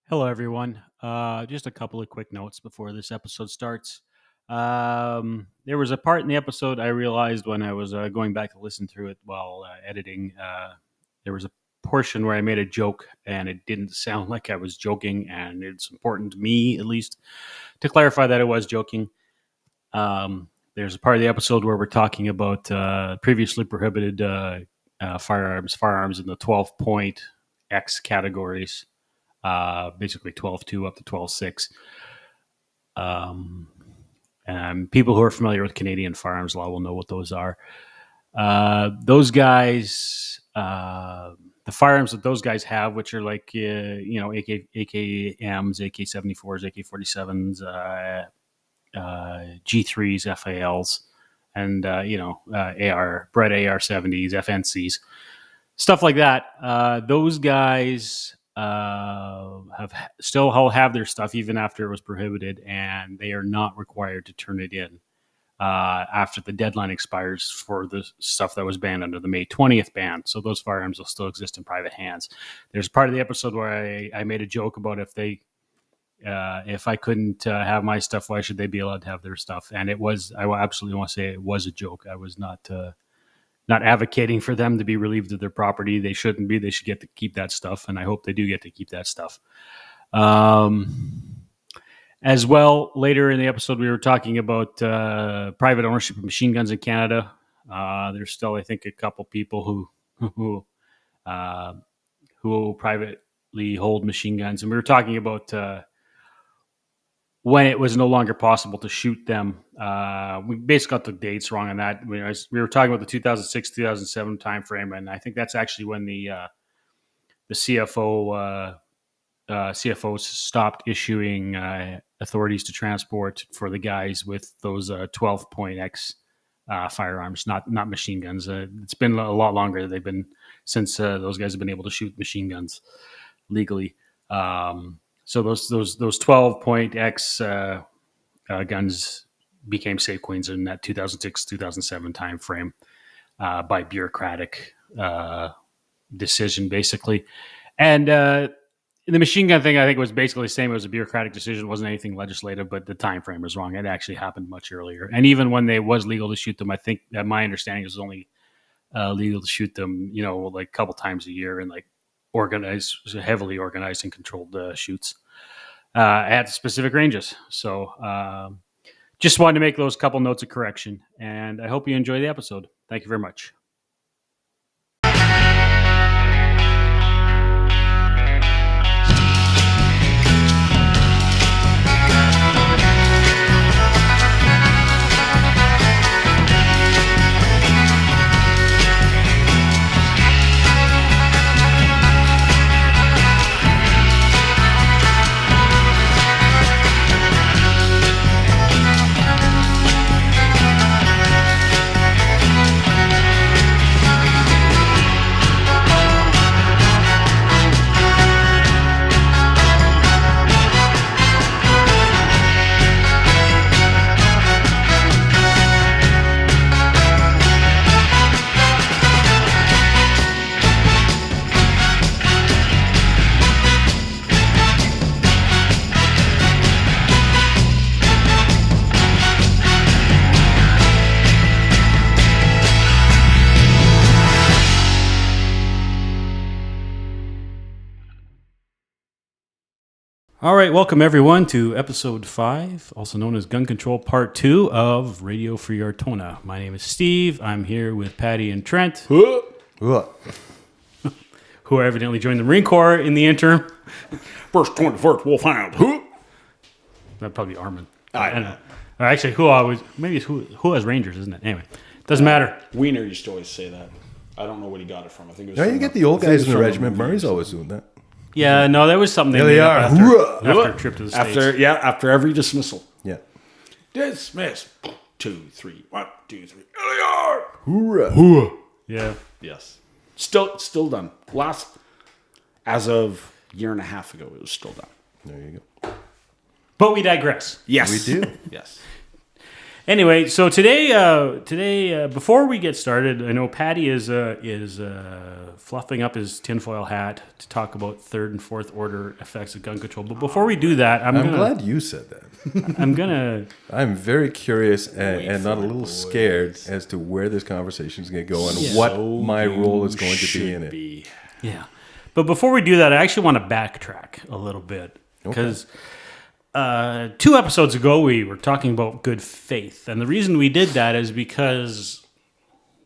Hello, everyone. Just a couple of quick notes before this episode starts. There was a part in the episode I realized when I was going back to listen through it while editing. There was a portion where I made a joke, and it didn't sound like I was joking, and it's important to me, at least, to clarify that I was joking. There's a part of the episode where we're talking about previously prohibited firearms in the 12-point X categories. Basically 12.2 up to 12.6. And people who are familiar with Canadian firearms law will know what those are. Those guys, the firearms that those guys have, which are like, AKMs, AK-74s, AK-47s, G3s, FALs, and, Bred AR-70s, FNCs, stuff like that. Those guys still have their stuff even after it was prohibited, and they are not required to turn it in after the deadline expires for the stuff that was banned under the May 20th ban. So those firearms will still exist in private hands. There's part of the episode where I made a joke about if I couldn't have my stuff, why should they be allowed to have their stuff? And I absolutely want to say it was a joke. I was not advocating for them to be relieved of their property. They shouldn't be. They should get to keep that stuff, and I hope they do get to keep that stuff. As well, later in the episode, we were talking about private ownership of machine guns in Canada. There's still, I think, a couple people who privately hold machine guns, and we were talking about when it was no longer possible to shoot them. We basically got the dates wrong on that. We were talking about the 2006-2007 timeframe, and I think that's actually when the CFOs stopped issuing authorities to transport for the guys with those 12-point X firearms, not machine guns. It's been a lot longer since those guys have been able to shoot machine guns legally. So those 12-point X guns became safe queens in that 2006-2007 timeframe by bureaucratic decision, basically. And the machine gun thing, I think, was basically the same. It was a bureaucratic decision. It wasn't anything legislative, but the time frame was wrong. It actually happened much earlier. And even when it was legal to shoot them, I think that my understanding is only legal to shoot them, like a couple times a year and like heavily organized and controlled shoots at specific ranges. So just wanted to make those couple notes of correction, and I hope you enjoy the episode. Thank you very much. All right, welcome everyone to episode 5, also known as Gun Control Part 2 of Radio Free Ortona. My name is Steve. I'm here with Paddy and Trent, who evidently joined the Marine Corps in the interim. First 21st Wolfhound. That'd probably be Armin. I don't know. Actually, who has Rangers, isn't it? Anyway, doesn't matter. Wiener used to always say that. I don't know what he got it from. I think it was. No, you get the old guys in the regiment. Murray's always doing that. Yeah, no, that was something they made up after a trip to the States. After every dismissal. Yeah. Dismiss. 2, 3. 1, 2, 3. LAR. Hoorah. Yeah. Yes. Still done. As of a year and a half ago, it was still done. There you go. But we digress. Yes. We do. Yes. Anyway, so today, before we get started, I know Paddy is fluffing up his tinfoil hat to talk about third and fourth order effects of gun control. But before we do that, I'm glad you said that. I'm very curious and not a little scared as to where this conversation is going to go and what my role is going to be in it. Yeah. But before we do that, I actually want to backtrack a little bit because 2 episodes ago we were talking about good faith. And the reason we did that is because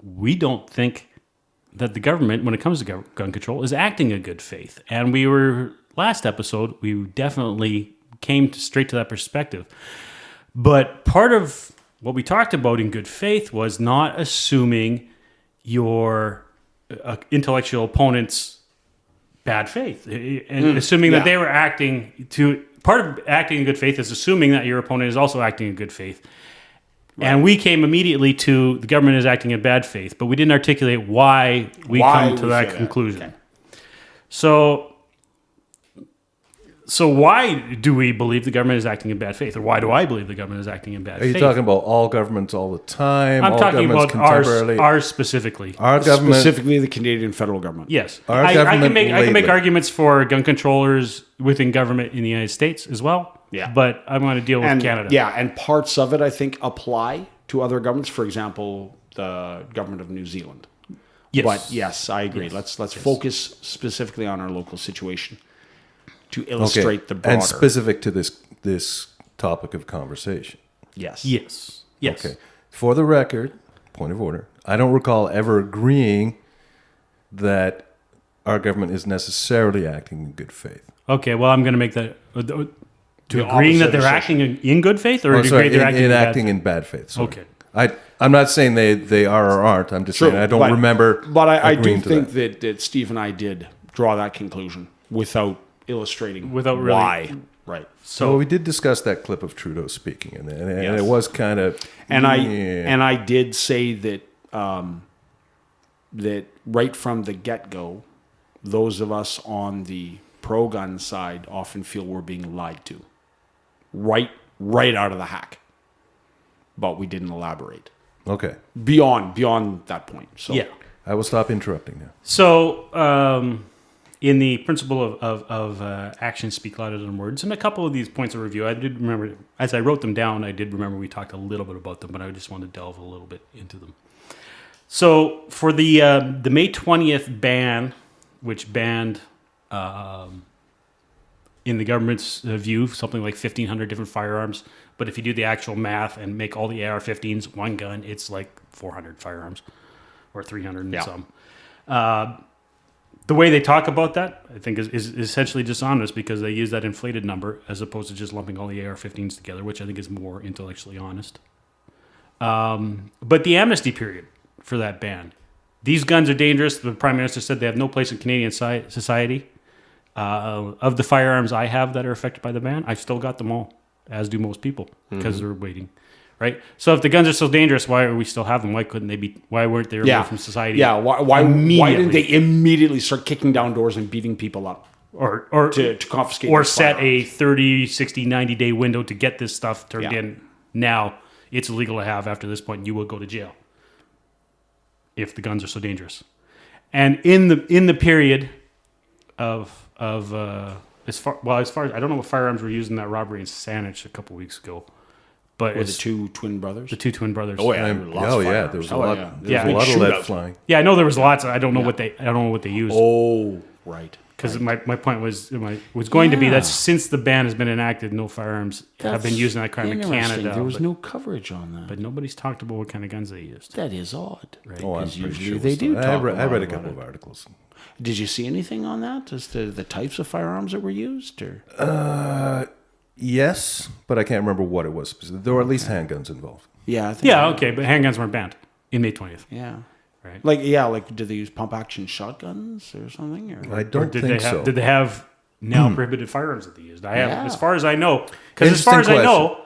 we don't think that the government, when it comes to gun control, is acting in good faith. And last episode, we definitely came straight to that perspective. But part of what we talked about in good faith was not assuming your intellectual opponent's bad faith, and assuming that they were acting to. Part of acting in good faith is assuming that your opponent is also acting in good faith. Right. And we came immediately to the government is acting in bad faith, but we didn't articulate why we come to that conclusion. Okay. So why do we believe the government is acting in bad faith? Or why do I believe the government is acting in bad faith? Are you talking about all governments all the time? I'm all talking about ours specifically. Our government, specifically the Canadian federal government. Yes. I can make arguments for gun controllers within government in the United States as well. Yeah. But I'm going to deal with Canada. Yeah, and parts of it, I think, apply to other governments. For example, the government of New Zealand. Yes. But yes, I agree. Yes. Let's focus specifically on our local situation to illustrate the broader. And specific to this topic of conversation. Yes. Okay. For the record, point of order, I don't recall ever agreeing that our government is necessarily acting in good faith. Okay, well, I'm going to make that... agreeing that they're acting in good faith, or they're acting in bad faith. Sorry. Okay. I'm not saying they are or aren't. I'm just saying I don't remember. But I do think that Steve and I did draw that conclusion without illustrating why. Right. So we did discuss that clip of Trudeau speaking, and it was kind of. And I did say that that right from the get-go, those of us on the pro-gun side often feel we're being lied to, right out of the hack. But we didn't elaborate. Okay. Beyond that point. So yeah, I will stop interrupting now. So. In the principle of actions speak louder than words, and a couple of these points of review, I did remember, as I wrote them down, I did remember we talked a little bit about them, but I just want to delve a little bit into them. So for the May 20th ban, which banned, in the government's view, something like 1,500 different firearms, but if you do the actual math and make all the AR-15s one gun, it's like 400 firearms, or 300 and some. The way they talk about that, I think, is essentially dishonest because they use that inflated number as opposed to just lumping all the AR-15s together, which I think is more intellectually honest. But the amnesty period for that ban. These guns are dangerous. The Prime Minister said they have no place in Canadian society. Of the firearms I have that are affected by the ban, I've still got them all, as do most people, because they're waiting. Right. So if the guns are so dangerous, why are we still have them? Why couldn't they be? Why weren't they removed from society? Yeah. Why didn't they immediately start kicking down doors and beating people up, or to confiscate, or set a 30, 60, 90 day window to get this stuff turned in? Now it's illegal to have. After this point, you will go to jail if the guns are so dangerous. And in the period of as far as I don't know what firearms were used in that robbery in Saanich a couple weeks ago. But the two twin brothers? The two twin brothers. Oh yeah, there was a lot of lead flying. Yeah, I know there was lots. I don't know what they used. Oh, right. Because my point was going to be that since the ban has been enacted, no firearms have been used in that crime in Canada. There was no coverage on that. But nobody's talked about what kind of guns they used. That is odd. Right? Oh, because usually they do. I read a couple of articles. Did you see anything on that as to the types of firearms that were used? Or yes, but I can't remember what it was specifically. There were at least handguns involved. Yeah. I think okay, but handguns weren't banned in May 20th. Yeah. Right. Like did they use pump action shotguns or something? Or I don't think so. Did they have now prohibited firearms that they used? As far as I know, because as far as I know,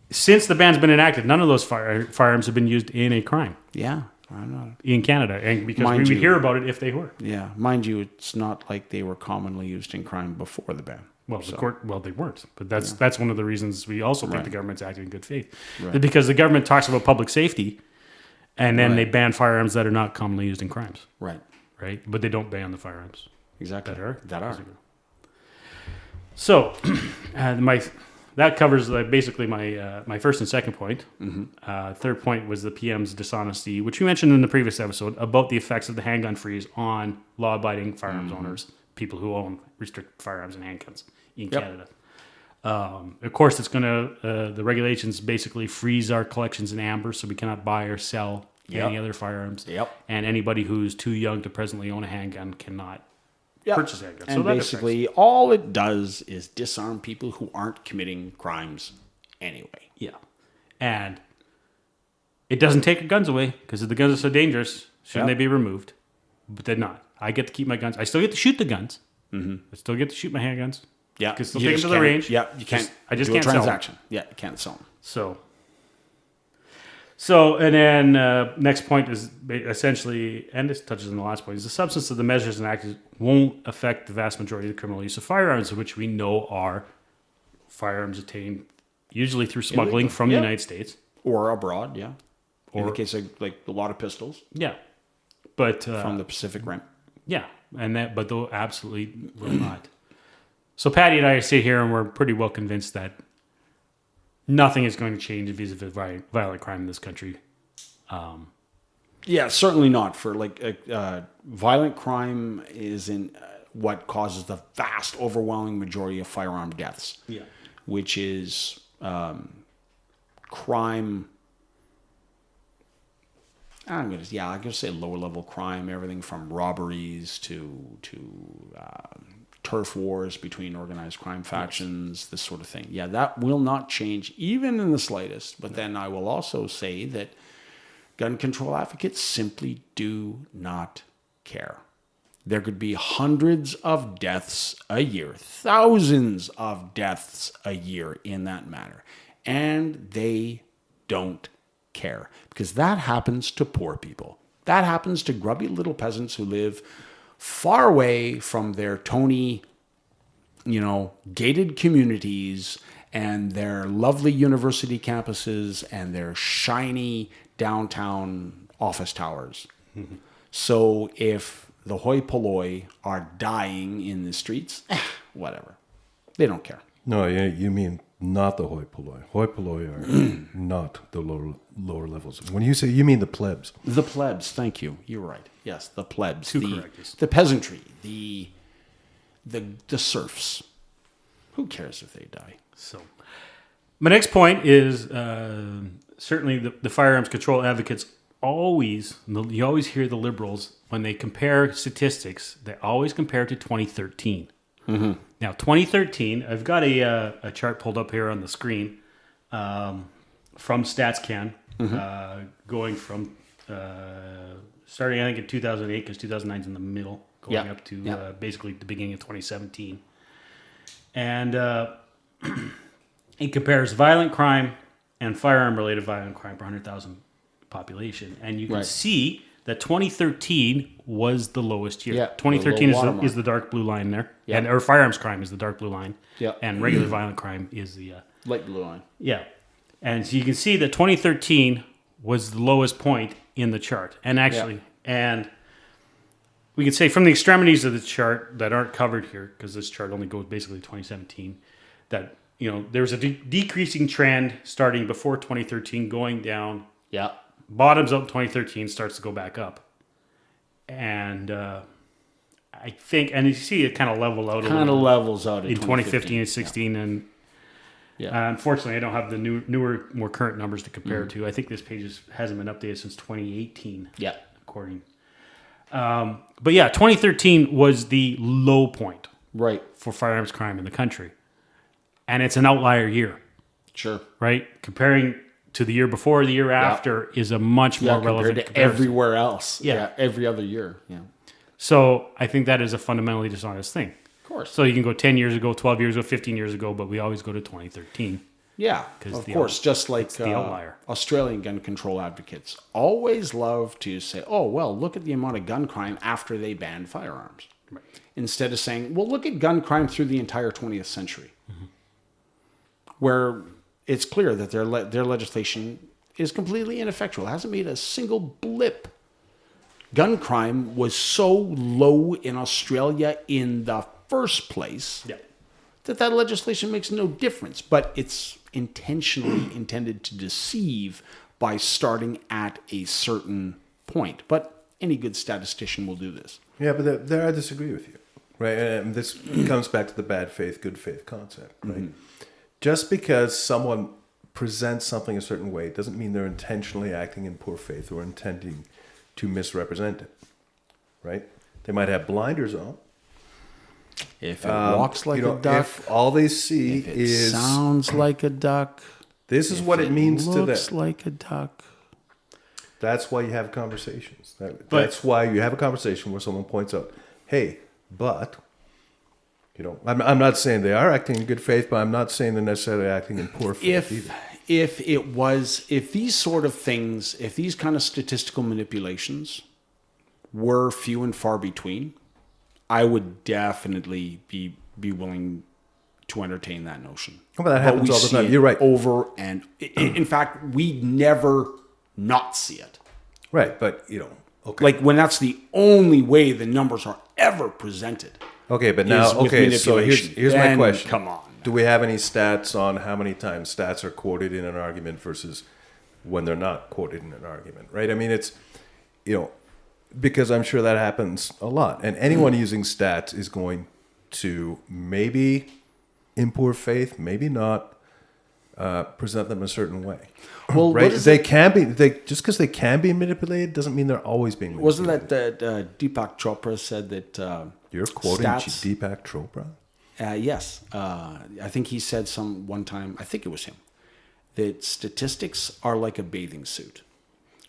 since the ban's been enacted, none of those firearms have been used in a crime. Yeah. I'm not in Canada, and because we would hear about it if they were. Yeah, mind you, it's not like they were commonly used in crime before the ban. Well, they weren't, but that's one of the reasons we also think the government's acting in good faith, because the government talks about public safety, and then they ban firearms that are not commonly used in crimes, right? But they don't ban the firearms that are. So, that covers basically my first and second point. Third point was the PM's dishonesty, which we mentioned in the previous episode about the effects of the handgun freeze on law-abiding firearms owners, people who own restricted firearms and handguns in Canada. Of course, it's going to the regulations basically freeze our collections in amber, so we cannot buy or sell any other firearms. And anybody who's too young to presently own a handgun cannot purchase handguns. And so basically, all it does is disarm people who aren't committing crimes anyway. And it doesn't take guns away, because if the guns are so dangerous, shouldn't they be removed? But they're not. I get to keep my guns. I still get to shoot the guns. I still get to shoot my handguns. You can still take them to the range. You can't. I just can't sell them. You can't sell them. So, and then next point is essentially, and this touches on the last point, is the substance of the measures enacted won't affect the vast majority of the criminal use of firearms, which we know are firearms obtained usually through smuggling from the United States. Or abroad, Or in the case of like a lot of pistols. But from the Pacific Rim. But they'll absolutely will not. So Paddy and I sit here and we're pretty well convinced that nothing is going to change vis-a-vis violent crime in this country. Certainly not. For violent crime is in what causes the vast, overwhelming majority of firearm deaths. Which is crime. I'm gonna say lower level crime, everything from robberies to turf wars between organized crime factions, this sort of thing. That will not change even in the slightest. But then I will also say that gun control advocates simply do not care. There could be hundreds of deaths a year, thousands of deaths a year in that matter, and they don't care, because that happens to poor people. That happens to grubby little peasants who live far away from their Tony, gated communities and their lovely university campuses and their shiny downtown office towers. So if the hoi polloi are dying in the streets, whatever. They don't care. No, you mean not the hoi polloi. Hoi polloi are not the lower levels. When you say, you mean the plebs. The plebs, thank you. You're right. Yes, the plebs. Correct. The peasantry, the serfs. Who cares if they die? So, my next point is certainly the firearms control advocates you always hear the liberals, when they compare statistics, they always compare to 2013. Now, 2013, I've got a chart pulled up here on the screen from StatsCan, going from starting, I think, in 2008, because 2009 is in the middle, going up to basically the beginning of 2017. And it compares violent crime and firearm-related violent crime per 100,000 population. And you can see that 2013 was the lowest year. 2013 is the dark blue line there. And or firearms crime is the dark blue line. And regular violent crime is the light blue line. And so you can see that 2013 was the lowest point in the chart. And actually, and we could say from the extremities of the chart that aren't covered here, because this chart only goes basically to 2017, that there's a decreasing trend starting before 2013, going down. Bottoms out in 2013, starts to go back up. And I think, and you see it kind of level out. Kind of levels out in 2015 and 16. And unfortunately, I don't have the newer, more current numbers to compare to. I think this page hasn't been updated since 2018. According. But 2013 was the low point. For firearms crime in the country. And it's an outlier year. Right? Comparing to the year before, the year after is a much more relevant compared to everywhere else. Every other year. So I think that is a fundamentally dishonest thing. Of course. So you can go 10 years ago, 12 years ago, 15 years ago, but we always go to 2013. Of course. Just like the outlier. Australian gun control advocates always love to say, oh, well, look at the amount of gun crime after they banned firearms. instead of saying, well, look at gun crime through the entire 20th century, where it's clear that their legislation is completely ineffectual. It hasn't made a single blip. Gun crime was so low in Australia in the first place that legislation makes no difference. But it's intentionally intended to deceive by starting at a certain point. But any good statistician will do this. Yeah, but there I disagree with you, right? And this comes back to the bad faith, good faith concept, right? Just because someone presents something a certain way doesn't mean they're intentionally acting in poor faith or intending to misrepresent it, right? They might have blinders on. If it walks like a duck, if all they see if it is sounds like a duck, this is what it means to them. Looks like a duck. That's why you have conversations. That's why you have a conversation where someone points out, "Hey, but." I'm not saying they are acting in good faith, but I'm not saying they're necessarily acting in poor faith either. If these sort of things, if these kind of statistical manipulations were few and far between, I would definitely be willing to entertain that notion. Well, that happens all the time. You're right. Over and in fact, we never not see it. Right, but okay. Like when that's the only way the numbers are ever presented. Okay, but now, so here's my question. Come on. Do we have any stats on how many times stats are quoted in an argument versus when they're not quoted in an argument, right? I mean, it's, because I'm sure that happens a lot. And anyone using stats is going to maybe in poor faith, maybe not, present them a certain way. Well, right? Just because they can be manipulated doesn't mean they're always being manipulated. Wasn't that Deepak Chopra said that... You're quoting Deepak Chopra? Yes. I think he said one time, I think it was him, that statistics are like a bathing suit.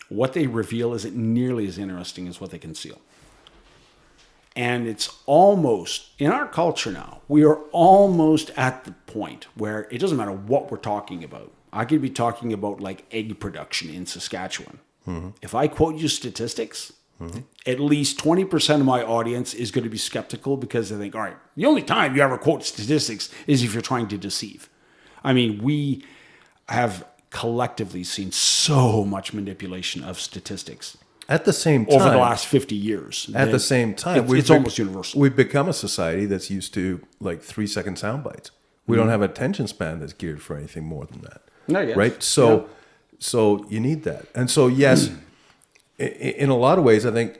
What they reveal isn't nearly as interesting as what they conceal. And it's almost, in our culture now, we are almost at the point where it doesn't matter what we're talking about. I could be talking about like egg production in Saskatchewan. Mm-hmm. If I quote you statistics... Mm-hmm. At least 20% of my audience is going to be skeptical because they think, all right, the only time you ever quote statistics is if you're trying to deceive. I mean, we have collectively seen so much manipulation of statistics. At the same time, over the last 50 years. At the same time, it's almost universal. We've become a society that's used to like 3-second sound bites. We don't have an attention span that's geared for anything more than that. Right? So you need that. And so, yes, in a lot of ways, I think,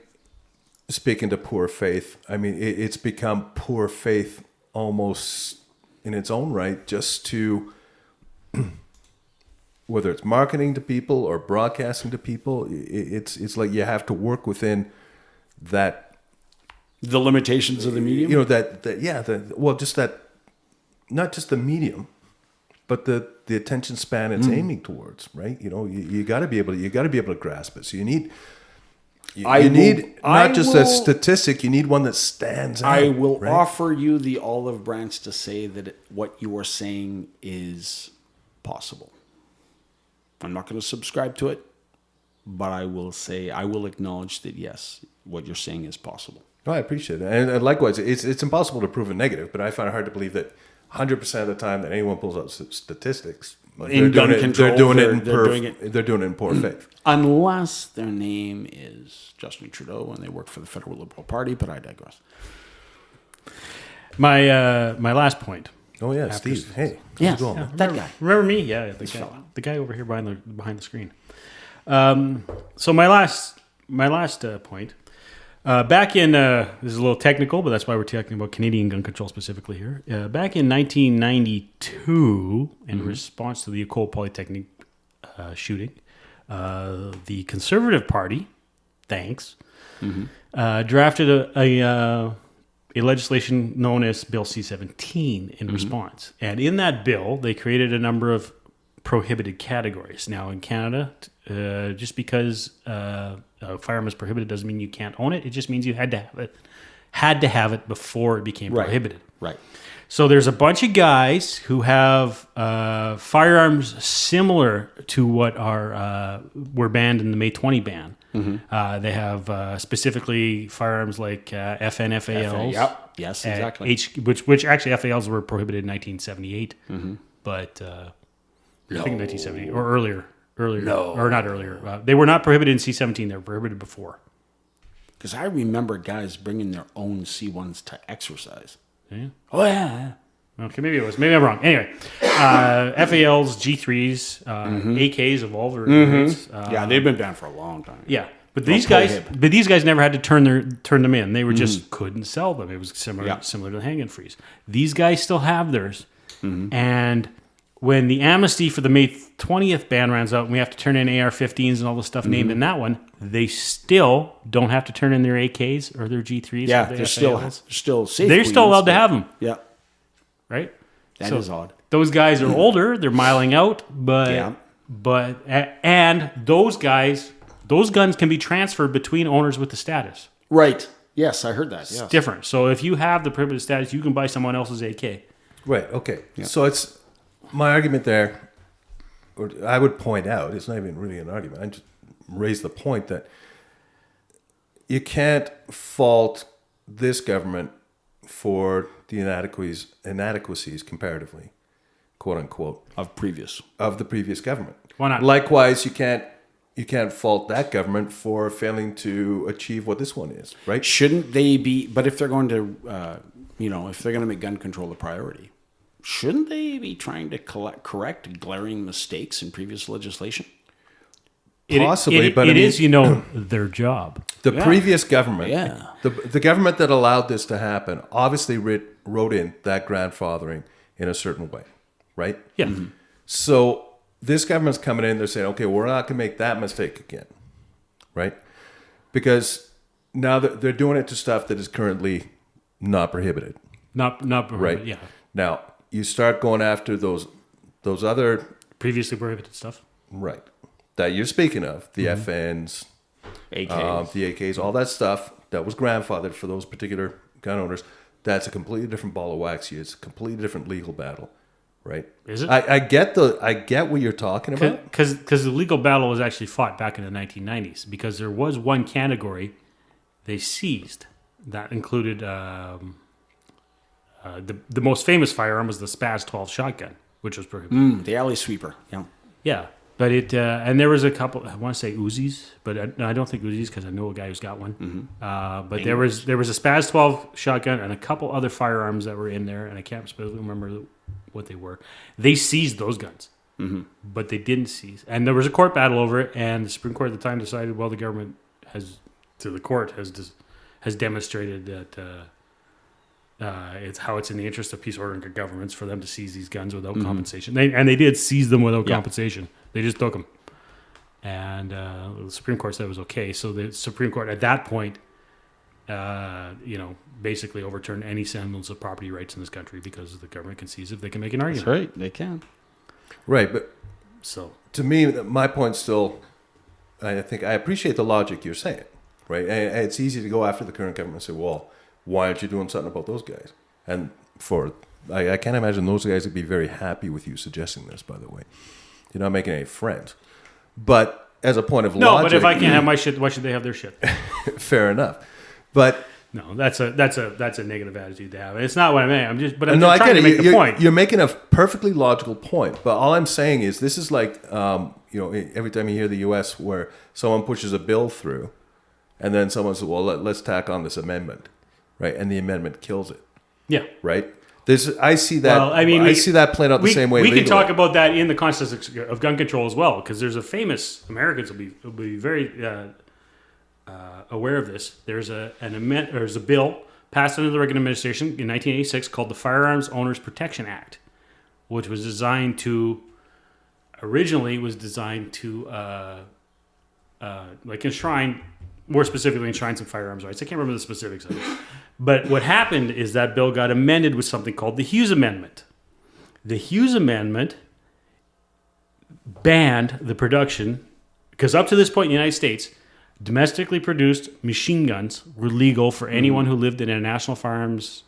speaking to poor faith, I mean, it's become poor faith almost in its own right, just to, whether it's marketing to people or broadcasting to people, it's like you have to work within that. The limitations of the medium? Just that, not just the medium, but the attention span it's aiming towards, right? You got to be able to grasp it. So you need not just a statistic, you need one that stands out. I will offer you the olive branch to say that what you are saying is possible. I'm not going to subscribe to it, but I will acknowledge that yes, what you're saying is possible. Oh, I appreciate it. And likewise, it's impossible to prove a negative, but I find it hard to believe that 100% of the time that anyone pulls out statistics, they're doing it in poor faith. Unless their name is Justin Trudeau and they work for the Federal Liberal Party, but I digress. My last point. Oh yeah, Steve. Hey, how's it going? That guy. Remember me? Yeah, the guy over here behind the screen. So my last point. Back in, this is a little technical, but that's why we're talking about Canadian gun control specifically here. Back in 1992, in response to the École Polytechnique shooting, the Conservative Party, drafted a legislation known as Bill C-17 in response. And in that bill, they created a number of prohibited categories. Now, in Canada, just because a firearm is prohibited doesn't mean you can't own it. It just means you had to have it before it became prohibited. Right. So there's a bunch of guys who have firearms similar to what were banned in the May 20 ban. Mm-hmm. They have specifically firearms like FNFALs. Yep. Yes, exactly. Which actually FALs were prohibited in 1978, but I think 1970 or earlier. No, or not earlier. They were not prohibited in C-17. They were prohibited before. Because I remember guys bringing their own C1s to exercise. Yeah. Oh yeah. Okay, maybe it was. Maybe I'm wrong. Anyway, FALs, G3s, AKs of all varieties. Yeah, they've been banned for a long time. Yeah, but these guys never had to turn them in. They were just couldn't sell them. It was similar to the hang and freeze. These guys still have theirs, and when the amnesty for the May 20th ban runs out, and we have to turn in AR-15s and all the stuff named in that one, they still don't have to turn in their AKs or their G3s. Yeah, they're still safe. They're still allowed to have them. Yeah. Right? That is odd. Those guys are older, they're miling out, and those guns can be transferred between owners with the status. Right. Yes, I heard that. It's different. So if you have the prohibited status, you can buy someone else's AK. Right, okay. Yeah. So it's my argument there, or I would point out, it's not even really an argument, I just raise the point that you can't fault this government for the inadequacies comparatively, quote unquote, of the previous government. Why not? Likewise, you can't fault that government for failing to achieve what this one is, right? Shouldn't they be? But if they're going to, if they're going to make gun control a priority, shouldn't they be trying to correct glaring mistakes in previous legislation? Possibly, but it is their job. The previous government, the government that allowed this to happen, obviously wrote in that grandfathering in a certain way, right? Yeah. Mm-hmm. So this government's coming in, they're saying, okay, we're not going to make that mistake again, right? Because now they're doing it to stuff that is currently not prohibited. Not prohibited, right? Yeah. Now, you start going after those other... previously prohibited stuff. Right. That you're speaking of, the FNs, AKs. The AKs, all that stuff that was grandfathered for those particular gun owners, that's a completely different ball of wax. It's a completely different legal battle, right? Is it? I get what you're talking about. Because the legal battle was actually fought back in the 1990s because there was one category they seized that included the most famous firearm was the Spaz 12 shotgun, which was prohibited. The alley sweeper. Yeah. Yeah. But and there was a couple. I want to say Uzis, but I don't think Uzis because I know a guy who's got one. But there was a Spaz 12 shotgun and a couple other firearms that were in there, and I can't specifically remember what they were. They seized those guns, but they didn't seize. And there was a court battle over it, and the Supreme Court at the time decided, well, the government has demonstrated that it's in the interest of peace, order, and good governments for them to seize these guns without compensation. They did seize them without compensation. They just took them. And the Supreme Court said it was okay. So the Supreme Court at that point, basically overturned any semblance of property rights in this country because the government can seize if they can make an argument. That's right. They can. Right. But so to me, my point still, I think I appreciate the logic you're saying, right? And it's easy to go after the current government and say, well, why aren't you doing something about those guys? And I can't imagine those guys would be very happy with you suggesting this, by the way. You're not making any friends. But as a point of logic... No, but if I can't have my shit, why should they have their shit? Fair enough. But... No, that's a negative attitude to have. It's not what I mean. I'm just trying to make the point. You're making a perfectly logical point. But all I'm saying is this is like, every time you hear the U.S. where someone pushes a bill through and then someone says, well, let's tack on this amendment. Right, and the amendment kills it. Yeah, right. I see that. Well, I see that playing out the same way. We can talk about that in the context of gun control as well, because there's a famous Americans will be very aware of this. There's a bill passed under the Reagan administration in 1986 called the Firearms Owners Protection Act, which was originally designed to enshrine. More specifically, enshrine some firearms rights. I can't remember the specifics of it. But what happened is that bill got amended with something called the Hughes Amendment. The Hughes Amendment banned the production, because up to this point in the United States, domestically produced machine guns were legal for anyone who lived in a National Firearms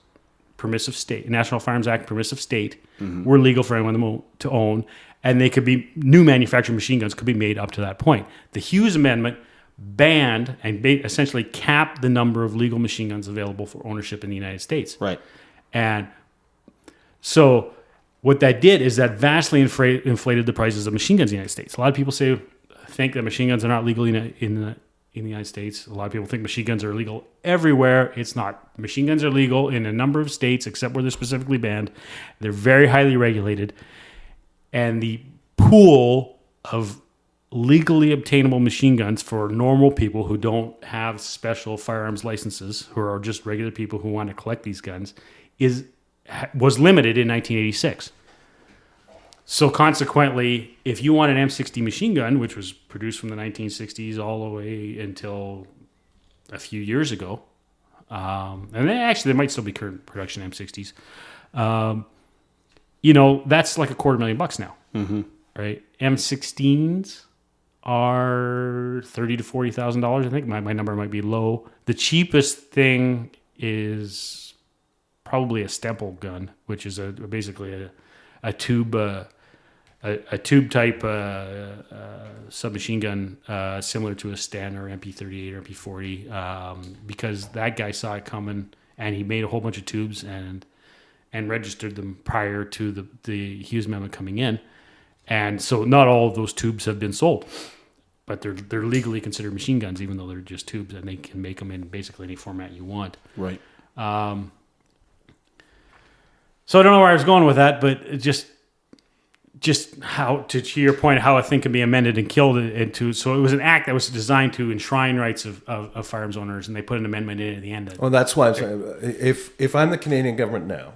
Act permissive state, were legal for anyone to own, and they could be, new manufactured machine guns could be made up to that point. The Hughes Amendment banned and essentially capped the number of legal machine guns available for ownership in the United States. Right. And so what that did is that vastly inflated the prices of machine guns in the United States. A lot of people think that machine guns are not legal in the United States. A lot of people think machine guns are illegal everywhere. It's not. Machine guns are legal in a number of states, except where they're specifically banned. They're very highly regulated. And the pool of legally obtainable machine guns for normal people who don't have special firearms licenses, who are just regular people who want to collect these guns, was limited in 1986. So consequently, if you want an M60 machine gun, which was produced from the 1960s all the way until a few years ago, and there might still be current production M60s, that's like $250,000 now, right? M16s are $30,000 to $40,000. I think my number might be low. The cheapest thing is probably a Stempel gun, which is basically a tube type submachine gun, similar to a Sten or MP38 or MP40, because that guy saw it coming and he made a whole bunch of tubes and registered them prior to the Hughes Amendment coming in. And so not all of those tubes have been sold, but they're legally considered machine guns, even though they're just tubes, and they can make them in basically any format you want. Right. So I don't know where I was going with that, but just how, to your point, how a thing can be amended and killed into. So it was an act that was designed to enshrine rights of firearms owners, and they put an amendment in at the end. Well, that's why I'm saying, if I'm the Canadian government now,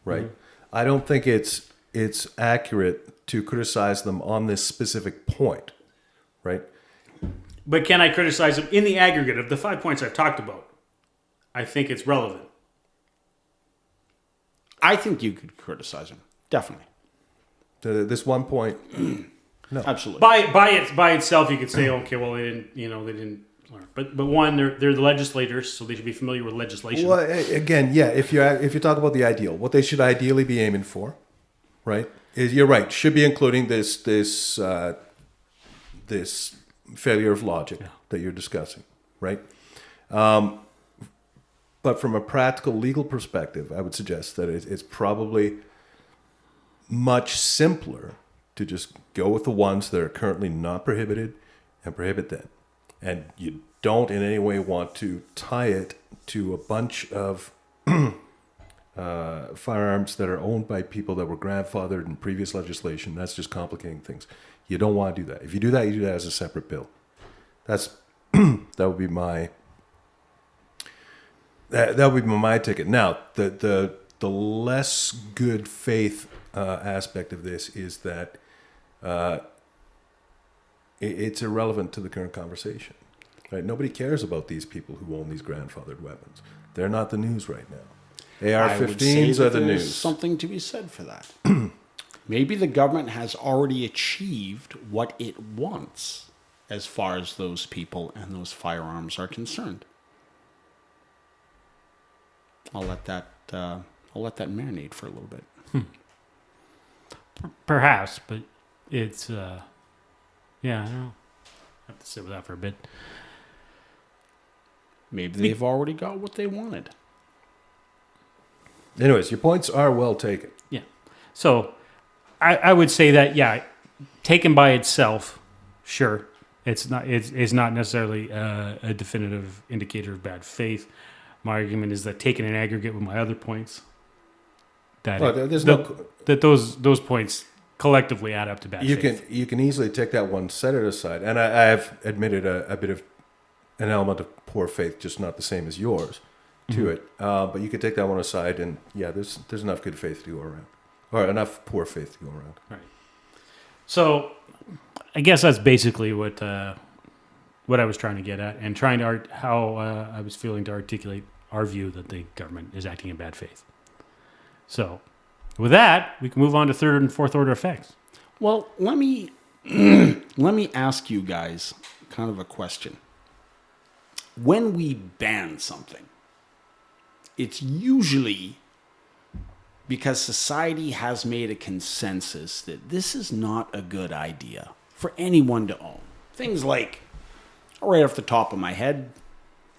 right, I don't think it's accurate to criticize them on this specific point, right? But can I criticize them in the aggregate of the 5 points I've talked about? I think it's relevant. I think you could criticize him. Definitely. This 1 point, no, absolutely. By itself, you could say, okay, well, they didn't. But one, they're the legislators, so they should be familiar with legislation. Well, again, yeah. If you talk about the ideal, what they should ideally be aiming for, right? You're right. Should be including this failure of logic that you're discussing, right? But from a practical legal perspective, I would suggest that it's probably much simpler to just go with the ones that are currently not prohibited and prohibit them. And you don't in any way want to tie it to a bunch of firearms that are owned by people that were grandfathered in previous legislation. That's just complicating things. You don't want to do that. If you do that, you do that as a separate bill. That would be my ticket. Now, the less good faith aspect of this is that it's irrelevant to the current conversation. Right? Nobody cares about these people who own these grandfathered weapons. They're not the news right now. AR-15s are the news. There's something to be said for that. Maybe the government has already achieved what it wants as far as those people and those firearms are concerned. I'll let that marinate for a little bit. Perhaps, but it's I don't know. I have to sit with that for a bit. Maybe they've already got what they wanted. Anyways, your points are well taken. Yeah. So I would say that, taken by itself, sure, it's not necessarily a definitive indicator of bad faith. My argument is that taken in aggregate with my other points, that those points collectively add up to bad faith. You can easily take that one, set it aside, and I have admitted a bit of an element of poor faith, just not the same as yours, to it. But you could take that one aside, and there's enough good faith to go around, or enough poor faith to go around. Right. So, I guess that's basically what I was trying to get at, and how I was feeling to articulate our view that the government is acting in bad faith. So, with that, we can move on to third and fourth order effects. Well, let me ask you guys kind of a question. When we ban something, it's usually because society has made a consensus that this is not a good idea for anyone to own. Things like right off the top of my head,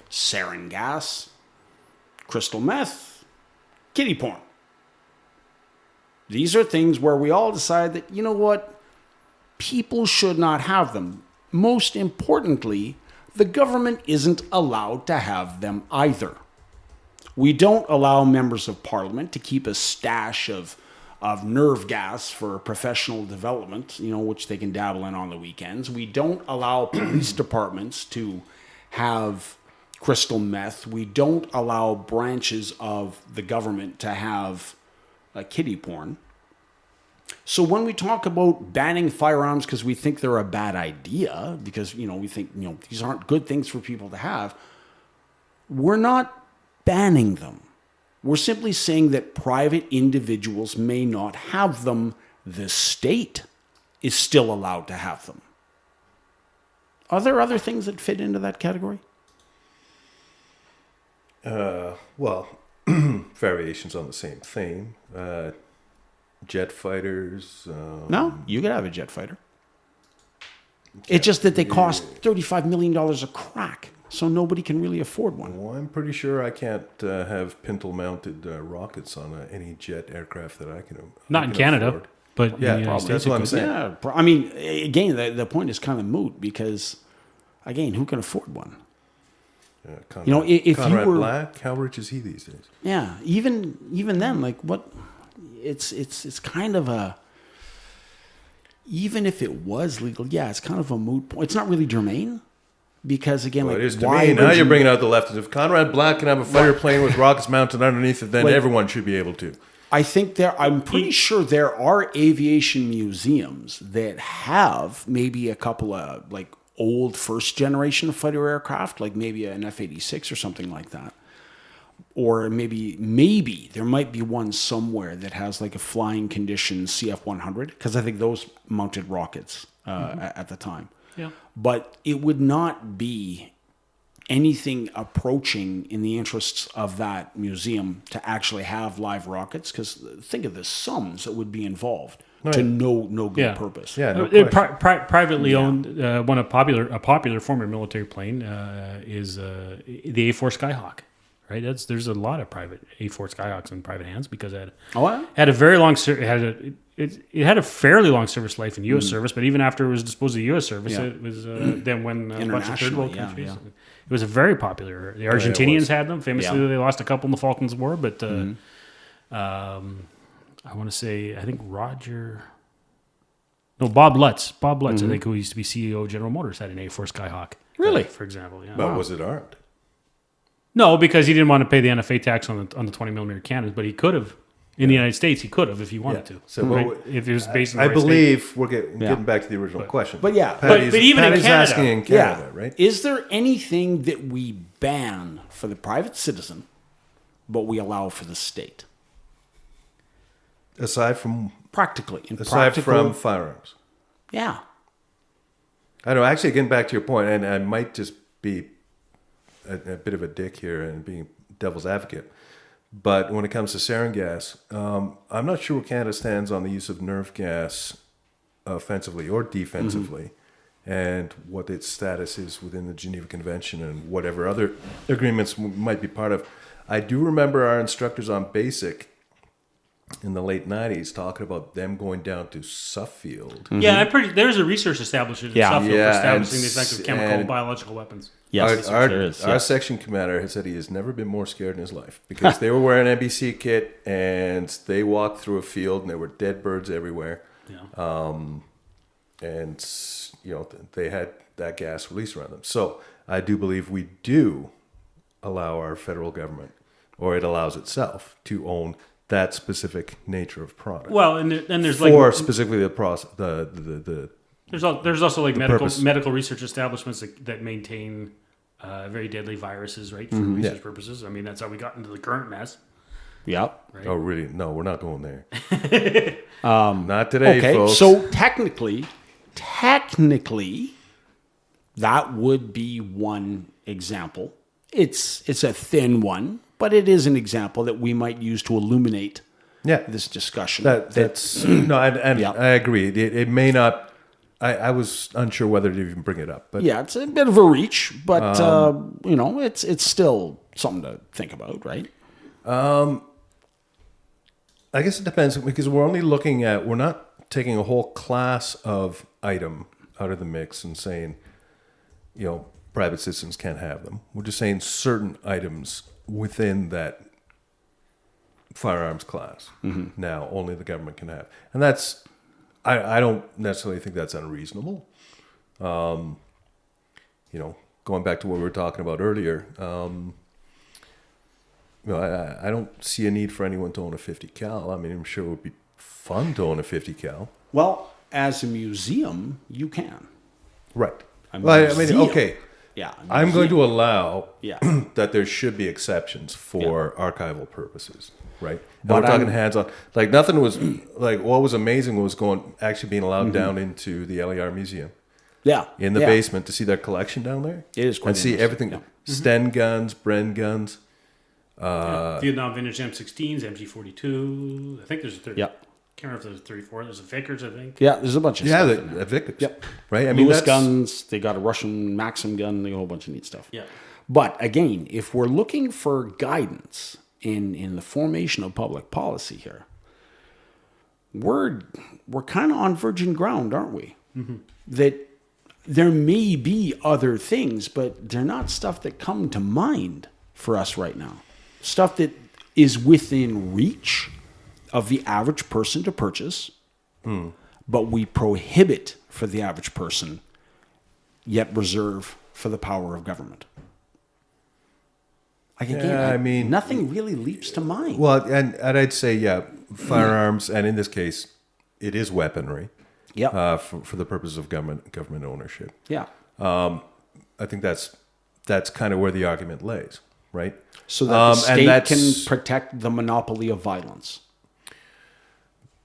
sarin gas, crystal meth, kiddie porn. These are things where we all decide that, you know what, people should not have them. Most importantly, the government isn't allowed to have them either. We don't allow members of parliament to keep a stash of nerve gas for professional development, which they can dabble in on the weekends. We don't allow police departments to have crystal meth. We don't allow branches of the government to have kiddie porn. So when we talk about banning firearms because we think they're a bad idea, because, we think, these aren't good things for people to have, we're not banning them. We're simply saying that private individuals may not have them. The state is still allowed to have them. Are there other things that fit into that category? Well, variations on the same theme. Jet fighters. No, you could have a jet fighter. It's just that they cost $35 million a crack, so nobody can really afford one. Well, I'm pretty sure I can't have pintle-mounted rockets on any jet aircraft that I can. Not in Canada, afford. but Yeah, in the United States, that's what I'm saying. Yeah, I mean, again, the point is kind of moot because, again, who can afford one? Conrad, if Conrad you were Black, how rich is he these days? Yeah, even then, like what? It's kind of a. Even if it was legal, it's kind of a moot point. It's not really germane because again, Well, like it is to why me. Now would you're you- bringing out the left. If Conrad Black can have a fighter plane with rockets mounted underneath it, then everyone should be able to. I think I'm pretty sure there are aviation museums that have maybe a couple of like old first generation fighter aircraft, like maybe an F-86 or something like that. Or maybe there might be one somewhere that has like a flying condition CF-100, because I think those mounted rockets at the time. Yeah. But it would not be anything approaching in the interests of that museum to actually have live rockets, because think of the sums that would be involved to no good purpose. Yeah, no privately owned. One a popular former military plane is the A4 Skyhawk. Right, there's a lot of private A4 Skyhawks in private hands because it had a very long it had a fairly long service life in U.S. service, but even after it was disposed of U.S. service, it was then when a bunch of third world countries. It was a very popular. The Argentinians had them. Famously, they lost a couple in the Falklands War, but I want to say I think Bob Lutz, I think, who used to be CEO of General Motors, had an A4 Skyhawk. Really, for example, yeah. But was it armed? No, because he didn't want to pay the NFA tax on the 20 millimeter cannons, but he could have in the United States. He could have if he wanted to. So if it was based, in the I right believe state. we're getting back to the original question. But yeah, Paddy's, but even Paddy's in Canada, asking in Canada, right? Is there anything that we ban for the private citizen, but we allow for the state? Aside from firearms. Yeah. I know. Actually, getting back to your point, and I might just be a bit of a dick here and being devil's advocate, but when it comes to sarin gas, I'm not sure where Canada stands on the use of nerve gas offensively or defensively, and what its status is within the Geneva Convention and whatever other agreements might be part of. I do remember our instructors on basic in the late 90s talking about them going down to Suffield. Yeah, there's a research establishment in Suffield for establishing the effects of chemical and biological weapons. Yes, our section commander has said he has never been more scared in his life because they were wearing an NBC kit and they walked through a field and there were dead birds everywhere. Yeah. And they had that gas released around them. So I do believe we do allow our federal government, or it allows itself, to own that specific nature of product. Well, and there's specifically the process, the there's also like medical research establishments that maintain very deadly viruses, right, for research purposes. I mean, that's how we got into the current mess. Yep. Right? Oh, really? No, we're not going there. Not today, okay, folks. so technically, that would be one example. It's a thin one, but it is an example that we might use to illuminate this discussion. That's no, and I agree. It may not I was unsure whether to even bring it up. But yeah, it's a bit of a reach, but it's still something to think about, right? I guess it depends, because we're not taking a whole class of item out of the mix and saying, private citizens can't have them. We're just saying certain items within that firearms class now only the government can have, and that's I don't necessarily think that's unreasonable. Going back to what we were talking about earlier, I don't see a need for anyone to own a 50 cal. I mean, I'm sure it would be fun to own a 50 cal. Well, as a museum, you can. Right. Museum. Okay. Yeah. I'm going to allow Yeah. that there should be exceptions for archival purposes, right? And But we're talking hands-on. Like nothing was like what was amazing was actually being allowed down into the LAR Museum. Yeah. In the basement to see their collection down there. It is quite and see everything. Yeah. Sten guns, Bren guns. Vietnam vintage M16s, MG42. I think there's a 30. Yeah. Can't remember if there's a 34. There's a Vickers, I think. Yeah, there's a bunch of stuff. The Vickers. Yep. Right? I mean, Lewis guns. They got a Russian Maxim gun. They got a whole bunch of neat stuff. Yeah. But again, if we're looking for guidance in the formation of public policy here, we're kind of on virgin ground, aren't we? Mm-hmm. That there may be other things, but they're not stuff that come to mind for us right now. Stuff that is within reach of the average person to purchase, but we prohibit for the average person, yet reserve for the power of government. Like again, nothing really leaps to mind. Well, and I'd say, firearms, and in this case, it is weaponry. Yeah. For the purpose of government ownership. Yeah. I think that's kind of where the argument lays, right? So that the state can protect the monopoly of violence.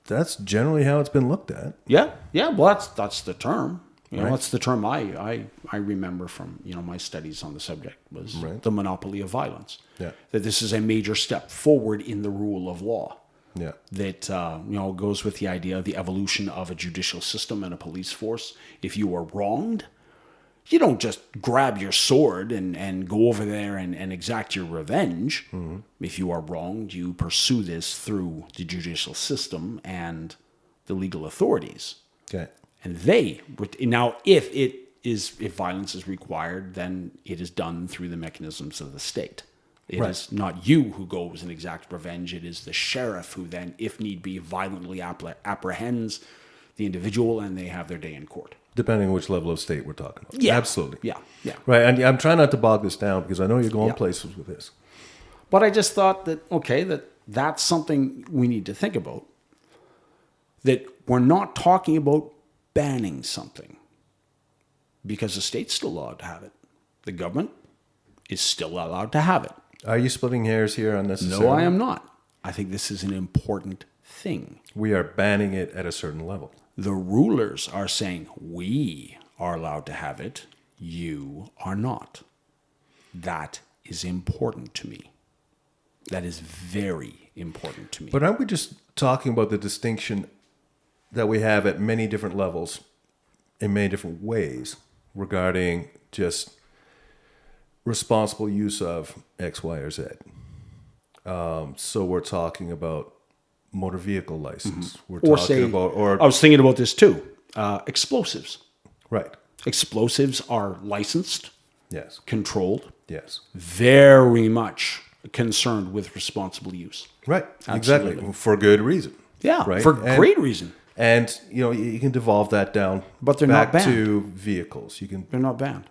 That's generally how it's been looked at. Yeah. Yeah. Well, that's the term. That's the term I remember from my studies on the subject was the monopoly of violence. Yeah. That this is a major step forward in the rule of law. Yeah. That goes with the idea of the evolution of a judicial system and a police force. If you are wronged, you don't just grab your sword and go over there and exact your revenge. Mm-hmm. If you are wronged, you pursue this through the judicial system and the legal authorities. Okay. And if violence is required, then it is done through the mechanisms of the state. It is not you who goes and exacts revenge. It is the sheriff who then, if need be, violently apprehends the individual, and they have their day in court. Depending on which level of state we're talking about. Yeah. Absolutely. Yeah. Yeah. Right. And I'm trying not to bog this down because I know you're going places with this. But I just thought that's something we need to think about. That we're not talking about banning something because the state's still allowed to have it. The government is still allowed to have it. Are you splitting hairs here unnecessarily? No, I am not. I think this is an important thing. We are banning it at a certain level. The rulers are saying, we are allowed to have it, you are not. That is important to me. That is very important to me. But aren't we just talking about the distinction that we have at many different levels, in many different ways, regarding just responsible use of X, Y, or Z? So we're talking about motor vehicle license. Mm-hmm. We're talking about, I was thinking about this too. Explosives. Right. Explosives are licensed. Yes. Controlled. Yes. Very much concerned with responsible use. Right. Absolutely. Exactly. For good reason. Yeah. Right. For great reason. And you can devolve that down, but they're back not banned. to vehicles. They're not banned.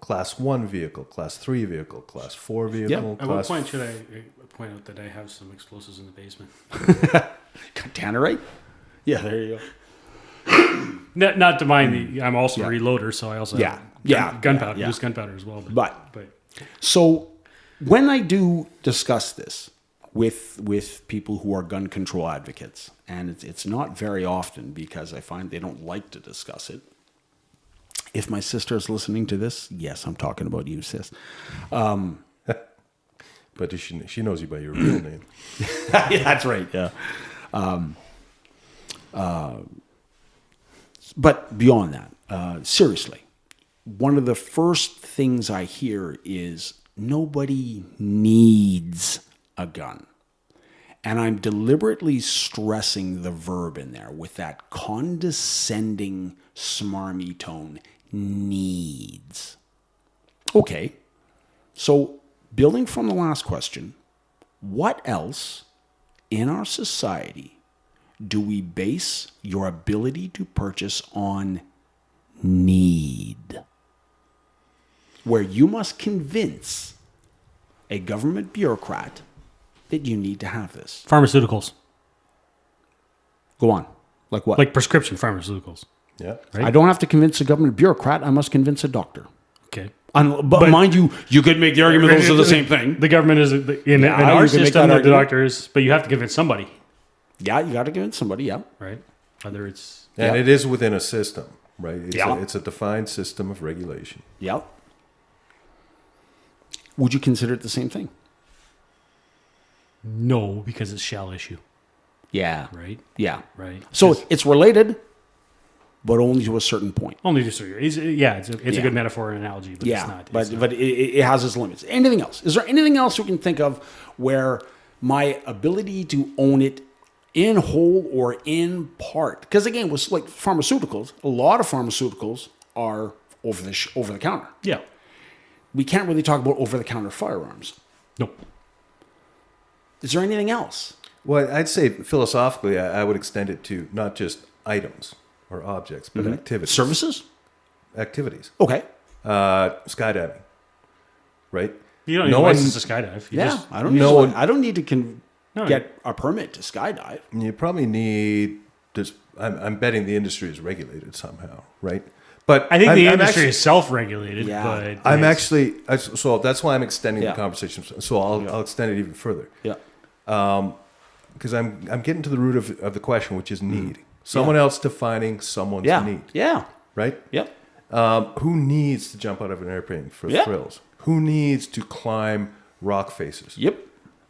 Class 1 vehicle, class 3 vehicle, class 4 vehicle. Yep. At what point should I point out that I have some explosives in the basement? Tannerite? Yeah, there you go. Not to mind, I'm also a reloader, so I also have gunpowder. Use gunpowder as well. But so when I do discuss this with people who are gun control advocates, and it's not very often because I find they don't like to discuss it. If my sister is listening to this, yes, I'm talking about you, sis. But she knows you by your real name. Yeah, that's right. Yeah. But beyond that, seriously, one of the first things I hear is nobody needs a gun. And I'm deliberately stressing the verb in there with that condescending, smarmy tone, needs. Okay, so building from the last question, what else in our society do we base your ability to purchase on need? Where you must convince a government bureaucrat that you need to have this. Pharmaceuticals. Go on. Like what? Like prescription pharmaceuticals. Yeah. Right? I don't have to convince a government bureaucrat. I must convince a doctor. Okay. But mind you, you could make the argument those are the same thing. The government is in our system, the doctors, but you have to convince somebody. Yeah, you got to convince somebody, yeah. Right. Whether it's... And it is within a system, right? Yeah. It's a defined system of regulation. Yeah. Would you consider it the same thing? No, because it's shall issue. Yeah. Right? Yeah. Right. So it's related, but only to a certain point. Only to a certain... It's a good metaphor and analogy, but it's not. But it has its limits. Anything else? Is there anything else we can think of where my ability to own it in whole or in part? Because again, with like pharmaceuticals, a lot of pharmaceuticals are over the counter. Yeah. We can't really talk about over-the-counter firearms. Nope. Is there anything else? Well, I'd say philosophically, I would extend it to not just items or objects, but activities. Services? Activities. Okay. Skydiving. Right? You don't need a license to skydive. I don't need to get a permit to skydive. You probably need... I'm betting the industry is regulated somehow, right? But I think the industry is self-regulated. Yeah. But so that's why I'm extending the conversation. So I'll extend it even further. Yeah. Because I'm getting to the root of the question, which is need. Someone else defining someone's need. Yeah. Right? Yep. Who needs to jump out of an airplane for thrills? Who needs to climb rock faces? Yep.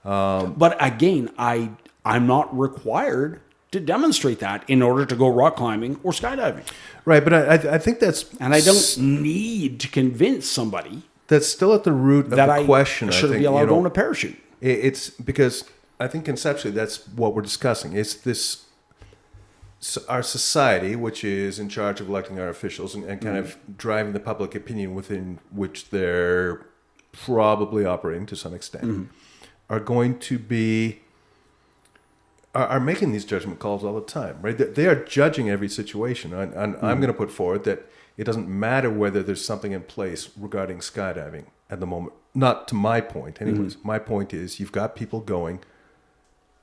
But again, I'm not required to demonstrate that in order to go rock climbing or skydiving. Right, but I think that's... And I don't need to convince somebody... That's still at the root of the question. I should be allowed to own a parachute. It's because I think conceptually that's what we're discussing. It's this... Our society, which is in charge of electing our officials and kind of driving the public opinion within which they're probably operating to some extent, are going to be... are making these judgment calls all the time, right? They are judging every situation. And I'm going to put forward that it doesn't matter whether there's something in place regarding skydiving at the moment. Not to my point, anyways. My point is you've got people going,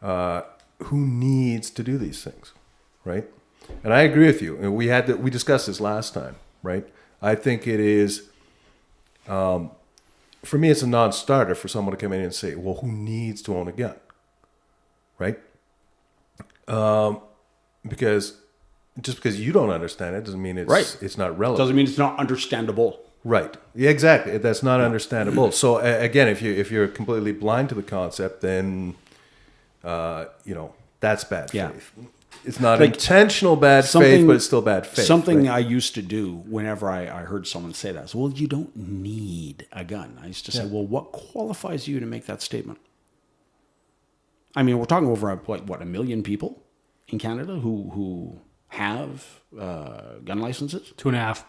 who needs to do these things, right? And I agree with you. And we discussed this last time, right? I think it is, for me, it's a non-starter for someone to come in and say, well, who needs to own a gun, right? Because just because you don't understand it doesn't mean it's not relevant. Doesn't mean it's not understandable. Right. Yeah, exactly. That's not understandable. So again, if you're completely blind to the concept, then that's bad faith. It's not intentional bad faith, but it's still bad faith. Something I used to do whenever I heard someone say that. So, well, you don't need a gun. I used to say, well, what qualifies you to make that statement? I mean, we're talking over, 1 million people in Canada who have gun licenses? 2.5.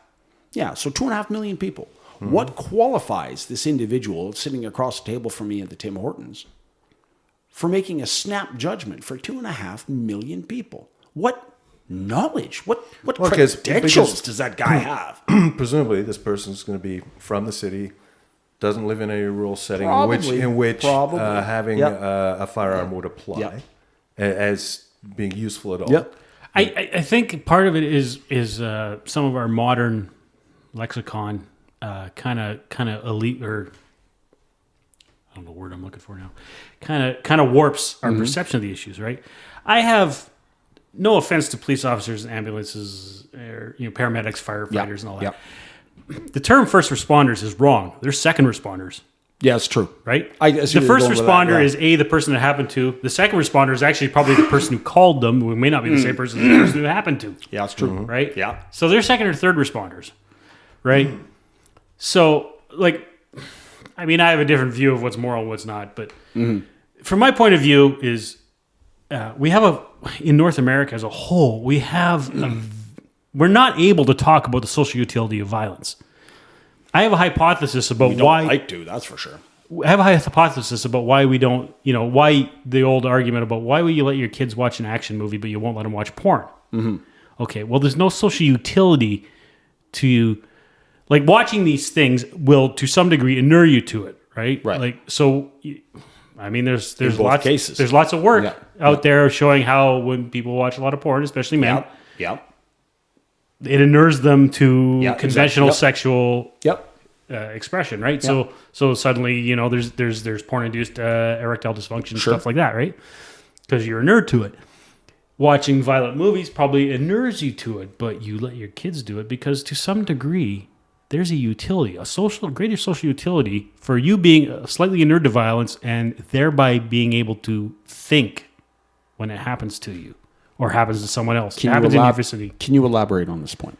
Yeah, so 2.5 million people. What qualifies this individual sitting across the table from me at the Tim Hortons for making a snap judgment for 2.5 million people? What knowledge, what credentials does that guy have? Presumably, this person's going to be from the city, doesn't live in a rural setting in which having a firearm would apply as being useful at all. Yep. I think part of it is some of our modern lexicon kind of elite, or I don't know the word I'm looking for now, kind of warps our perception of the issues, right? I have no offense to police officers, ambulances, or paramedics, firefighters, and all that. The term first responders is wrong. They're second responders. Yeah, it's true. Right? The first responder is the person that happened to. The second responder is actually probably the person who called them, who may not be the same person as the person who happened to. Yeah, it's true. Right? Yeah. So they're second or third responders. Right? So, like, I mean, I have a different view of what's moral and what's not, but from my point of view is we have in North America as a whole, we're not able to talk about the social utility of violence. I have a hypothesis about why. Like to, that's for sure. I have a hypothesis about why we don't, why the old argument about why will you let your kids watch an action movie, but you won't let them watch porn? Mm-hmm. Okay, well, there's no social utility to, like, watching these things will, to some degree, inure you to it, right? Right. Like, so, I mean, there's lots cases. There's lots of work out there showing how when people watch a lot of porn, especially men, it inures them to conventional sexual expression, right? Yep. So suddenly, there's porn-induced erectile dysfunction, stuff like that, right? Because you're inured to it. Watching violent movies probably inures you to it, but you let your kids do it because to some degree, there's a utility, greater social utility for you being slightly inured to violence and thereby being able to think when it happens to you or happens to someone else. In your vicinity. Can you elaborate on this point?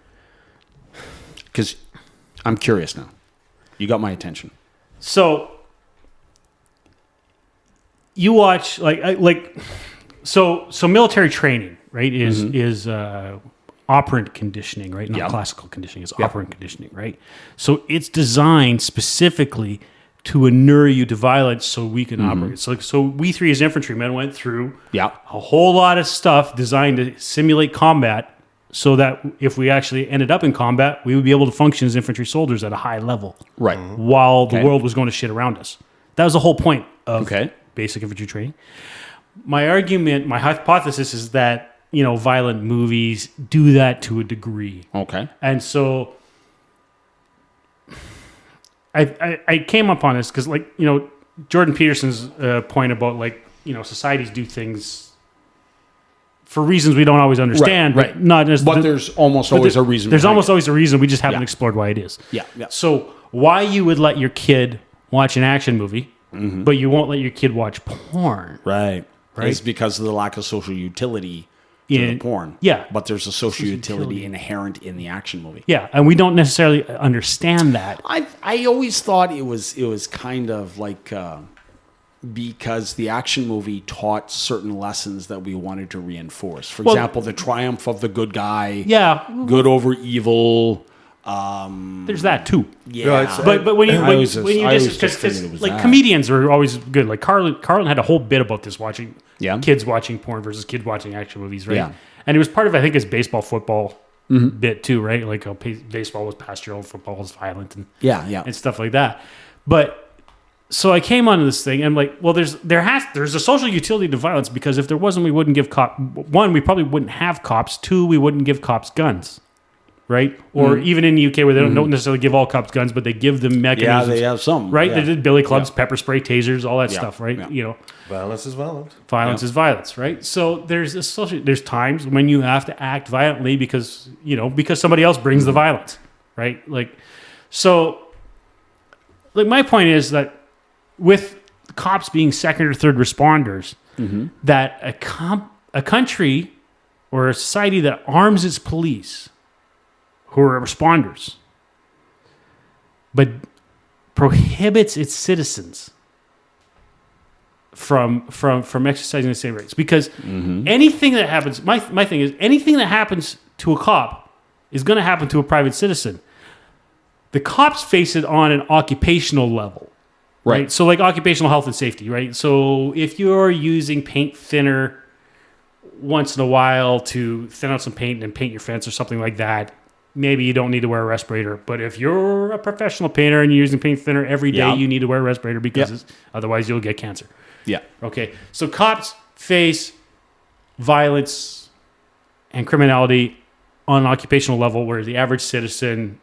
Because I'm curious now. You got my attention. So you watch so military training, right? Is operant conditioning, right? Not classical conditioning. It's operant conditioning, right? So it's designed specifically to inure you to violence so we can operate. So we three as infantrymen went through a whole lot of stuff designed to simulate combat so that if we actually ended up in combat, we would be able to function as infantry soldiers at a high level. Right. While the world was going to shit around us. That was the whole point of basic infantry training. My hypothesis is that, violent movies do that to a degree. Okay. And so I came up on this because, Jordan Peterson's point about, societies do things for reasons we don't always understand. Right. But there's almost always a reason. There's almost always a reason. We just haven't explored why it is. Yeah. So why you would let your kid watch an action movie, but you won't let your kid watch porn. Right. It's because of the lack of social utility to the porn. Yeah. But there's a social utility inherent in the action movie. Yeah, and we don't necessarily understand that. I always thought it was kind of like because the action movie taught certain lessons that we wanted to reinforce. For example, the triumph of the good guy. Yeah. Good over evil. There's that too. Yeah. But when you just comedians are always good. Like Carlin had a whole bit about this, watching kids watching porn versus kids watching action movies, right? Yeah. And it was part of, I think, his baseball football bit too, right? Like how baseball was pastoral, football was violent, and and stuff like that. But so I came onto this thing and there's a social utility to violence because if there wasn't, we wouldn't give we probably wouldn't have cops. Two, we wouldn't give cops guns. Right? Or even in the UK where they don't necessarily give all cops guns, but they give them mechanisms. Yeah, they have some. Right? They did billy clubs, pepper spray, tasers, all that stuff, right? Yeah. Violence is violence. Violence is violence, right? So there's times when you have to act violently because somebody else brings the violence, right? My point is that with cops being second or third responders, that a country or a society that arms its police who are responders, but prohibits its citizens from exercising the same rights. Because anything that happens, my thing is, anything that happens to a cop is going to happen to a private citizen. The cops face it on an occupational level, right? So like occupational health and safety, right? So if you're using paint thinner once in a while to thin out some paint and paint your fence or something like that, maybe you don't need to wear a respirator. But if you're a professional painter and you're using paint thinner every day, you need to wear a respirator because otherwise you'll get cancer. Yeah. Okay. So cops face violence and criminality on an occupational level where the average citizen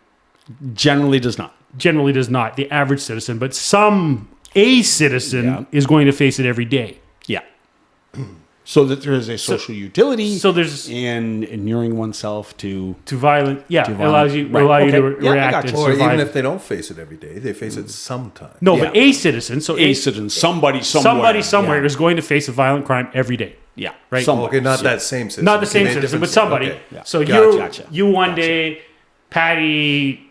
generally does not. The average citizen, but a citizen is going to face it every day. Yeah. So that there is a social utility. So there's in inuring oneself to violent. Yeah, to it allows you to react and or survive. even if they don't face it every day, they face it sometime. No, but a citizen. So a citizen, somebody somewhere is going to face a violent crime every day. Yeah, right. Okay, not that same citizen. Not the same citizen, but somebody. Okay. Yeah. So Gotcha. you one day, Paddy,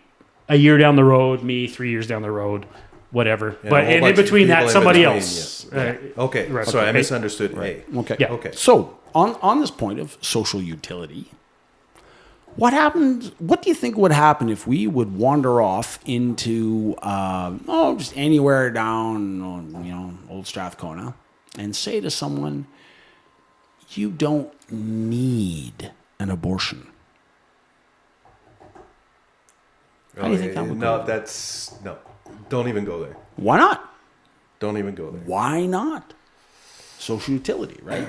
a year down the road, me 3 years down the road, whatever. And but in between that, somebody else. Okay, Right. sorry, I Okay. misunderstood. Okay. Yeah. Okay. So on this point of social utility, what happens? What do you think would happen if we would wander off into just anywhere down Old Strathcona and say to someone, "You don't need an abortion." How do you think that would go? No. Don't even go there. Why not? Don't even go there. Why not? Social utility, right?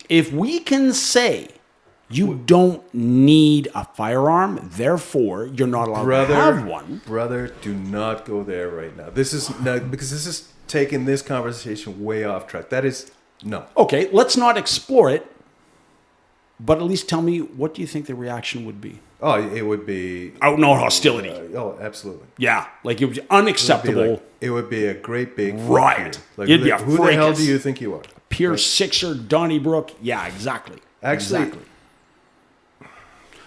If we can say you don't need a firearm, therefore you're not allowed to have one. Brother, do not go there right now. Because this is taking this conversation way off track. That is no. Okay, let's not explore it, but at least tell me, what do you think the reaction would be? Oh, it would be Out and out hostility. Absolutely. Yeah, like it would be unacceptable. It would be a great big Riot. Like, You'd be a who the hell fracas. do you think you are? Pure Sixer, Donnybrook. Yeah, exactly. Actually, exactly.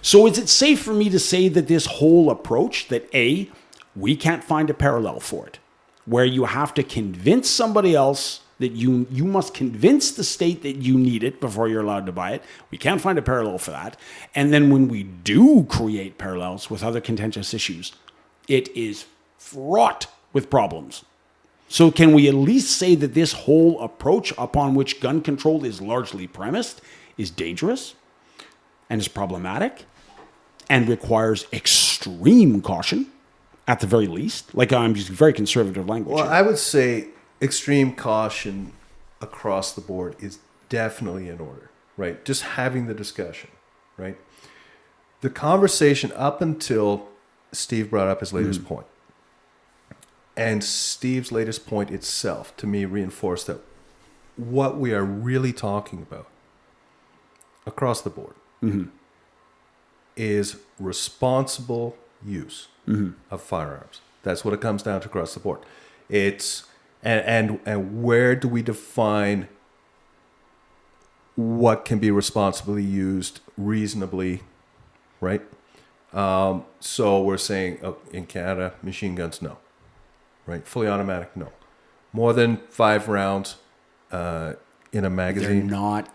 So is it safe for me to say that this whole approach, that A, we can't find a parallel for it, where you have to convince somebody else that you must convince the state that you need it before you're allowed to buy it. We can't find a parallel for that. And then when we do create parallels with other contentious issues, it is fraught with problems. So can we at least say that this whole approach upon which gun control is largely premised is dangerous and is problematic and requires extreme caution at the very least? Like, I'm using very conservative language. Well, here. I would say extreme caution across the board is definitely in order, right? Just having the discussion, right? The conversation up until Steve brought up his latest point. And Steve's latest point itself, to me, reinforced that what we are really talking about across the board is responsible use of firearms. That's what it comes down to across the board. It's and where do we define what can be responsibly used reasonably, right? So we're saying in Canada, machine guns, no. Right? Fully automatic, no. More than 5 rounds in a magazine. They're not.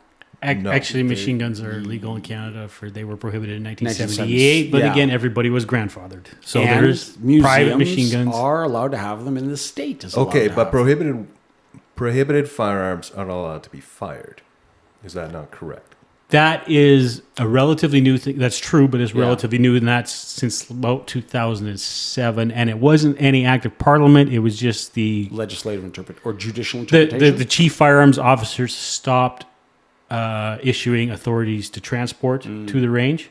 No, actually, machine guns are legal in Canada. They were prohibited in 1978. But again, everybody was grandfathered. So and there's private machine guns. Are allowed to have them in the state. Okay, but prohibited firearms aren't allowed to be fired. Is that not correct? That is a relatively new thing. That's true, but it's relatively new, and that's since about 2007. And it wasn't any act of parliament. It was just the legislative or judicial interpretation. The chief firearms officers stopped issuing authorities to transport to the range.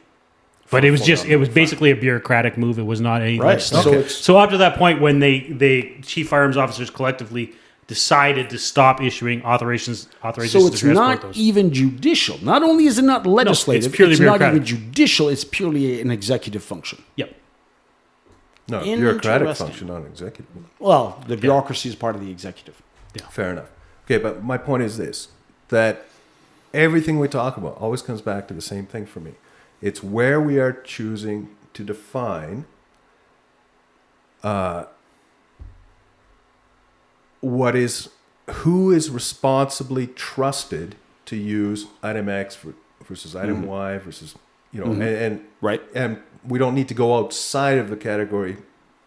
But it was basically a bureaucratic move. It was not any legislative. Okay. So up to that point, when they chief firearms officers collectively decided to stop issuing authorizations so to it's transport not those. Even judicial. Not only is it not legislative, it's purely it's not bureaucratic. even judicial. It's purely an executive function. Yep. No, bureaucratic function, not executive. Well, the bureaucracy is part of the executive. Yeah. Fair enough. Okay, but my point is this, that everything we talk about always comes back to the same thing for me. It's where we are choosing to define who is responsibly trusted to use item X versus item Y versus, and right. And we don't need to go outside of the category,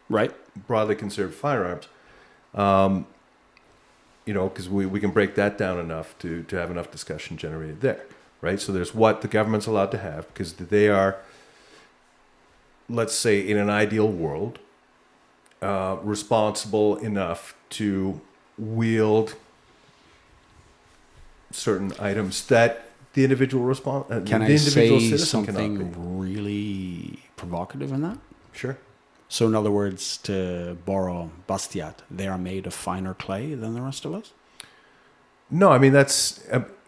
right? Broadly conserved firearms, because we can break that down enough to have enough discussion generated there, right? So there's what the government's allowed to have because they are, let's say, in an ideal world, responsible enough to wield certain items that the individual Can I say something really provocative in that? Sure. So in other words, to borrow Bastiat, they are made of finer clay than the rest of us? No, I mean, that's,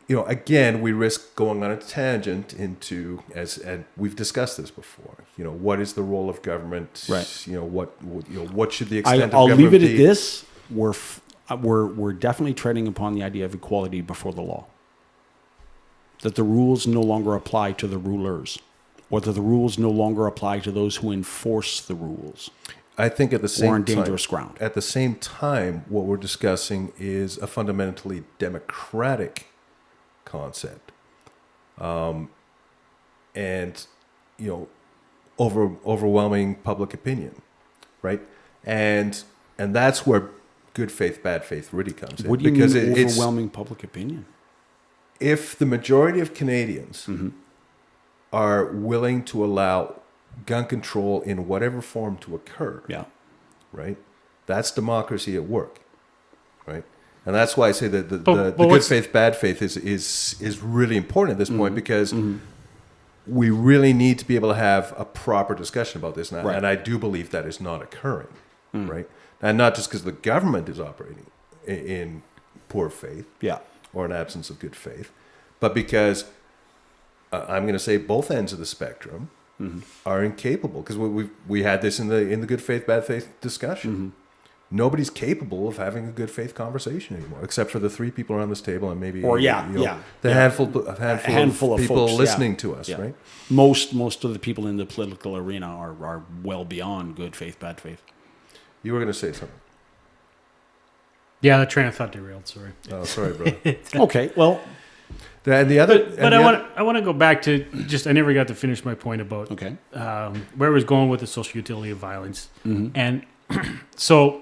again, we risk going on a tangent into, and we've discussed this before. What is the role of government? Right. What should the extent of I'll government leave it be? at this: we're definitely treading upon the idea of equality before the law. That the rules no longer apply to the rulers, or that the rules no longer apply to those who enforce the rules. I think at the same or on time, dangerous ground. At the same time, what we're discussing is a fundamentally democratic concept, and overwhelming public opinion, right? And that's where good faith, bad faith really comes in. What do you mean overwhelming public opinion? If the majority of Canadians are willing to allow gun control in whatever form to occur, right? That's democracy at work, right? And that's why I say that the good faith, bad faith is really important at this point, because we really need to be able to have a proper discussion about this. And I do believe that is not occurring, right? And not just because the government is operating in poor faith, or an absence of good faith, but because I'm going to say both ends of the spectrum are incapable. Because we had this in the good faith, bad faith discussion. Nobody's capable of having a good faith conversation anymore, except for the three people around this table and maybe the handful of people folks, listening to us, right? Most of the people in the political arena are well beyond good faith, bad faith. You were going to say something. Yeah, the train of thought derailed. Sorry. Oh, sorry, bro. Okay, well, and the other, but I want to go back to just I never got to finish my point about where I was going with the social utility of violence, and so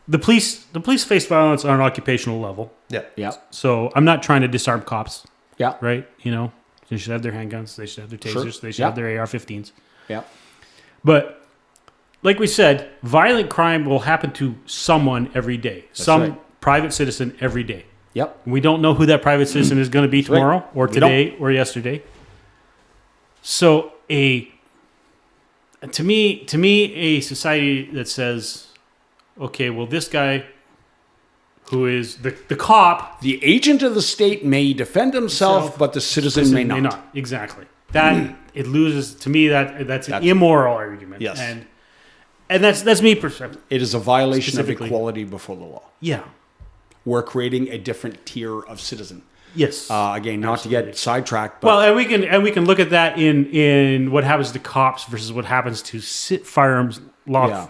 the police face violence on an occupational level. Yeah. So I'm not trying to disarm cops. Yeah. Right. They should have their handguns. They should have their tasers. They should have their AR-15s. Yeah. But like we said, violent crime will happen to someone every day. Some private citizen every day. Yep. We don't know who that private citizen is going to be tomorrow or today or yesterday. So to me, a society that says, okay, well, this guy who is the cop, the agent of the state may defend himself, but the citizen may not. Exactly. That it loses to me. That's an immoral argument. Yes. And that's me perception. It is a violation of equality before the law. Yeah. We're creating a different tier of citizen. Yes. Again, not to get sidetracked. But well, and we can look at that in what happens to cops versus what happens to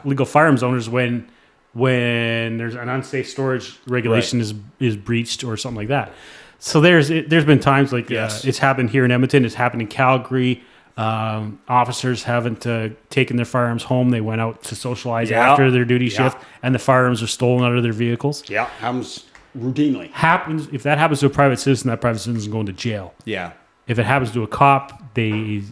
legal firearms owners when there's an unsafe storage regulation is breached or something like that. So there's been times like it's happened here in Edmonton. It's happened in Calgary. Officers haven't taken their firearms home. They went out to socialize after their duty shift, and the firearms are stolen out of their vehicles. Yeah, happens routinely. If that happens to a private citizen, that private citizen is going to jail. Yeah. If it happens to a cop, they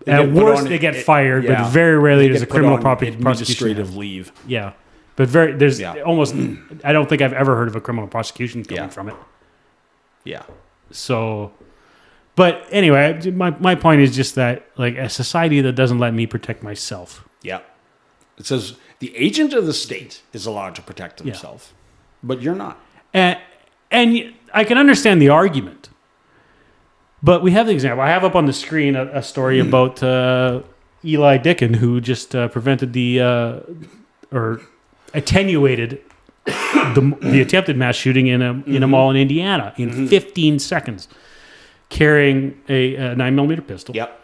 get fired, but very rarely there's a criminal prosecution. Administrative leave. Yeah, but there's almost. I don't think I've ever heard of a criminal prosecution coming from it. Yeah. So. But anyway, my point is just that, like, a society that doesn't let me protect myself. Yeah. It says the agent of the state is allowed to protect himself, but you're not. And I can understand the argument. But we have the example. I have up on the screen a story about Eli Dickin, who just prevented or attenuated the attempted mass shooting in a mall in Indiana in 15 seconds. Carrying a 9mm pistol. Yep.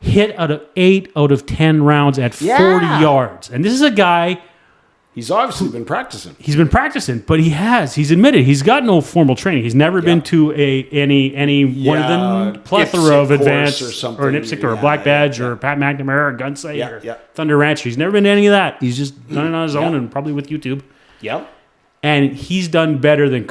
Hit 8 out of 10 rounds at 40 yards. And this is a guy... He's obviously been practicing. He's been practicing, but he's admitted he's got no formal training. He's never been to any one of the plethora of advanced or an IPSC or a Black Badge or a Pat McNamara or Gunsight or Thunder Rancher. He's never been to any of that. He's just done it on his own and probably with YouTube. Yep. And he's done better than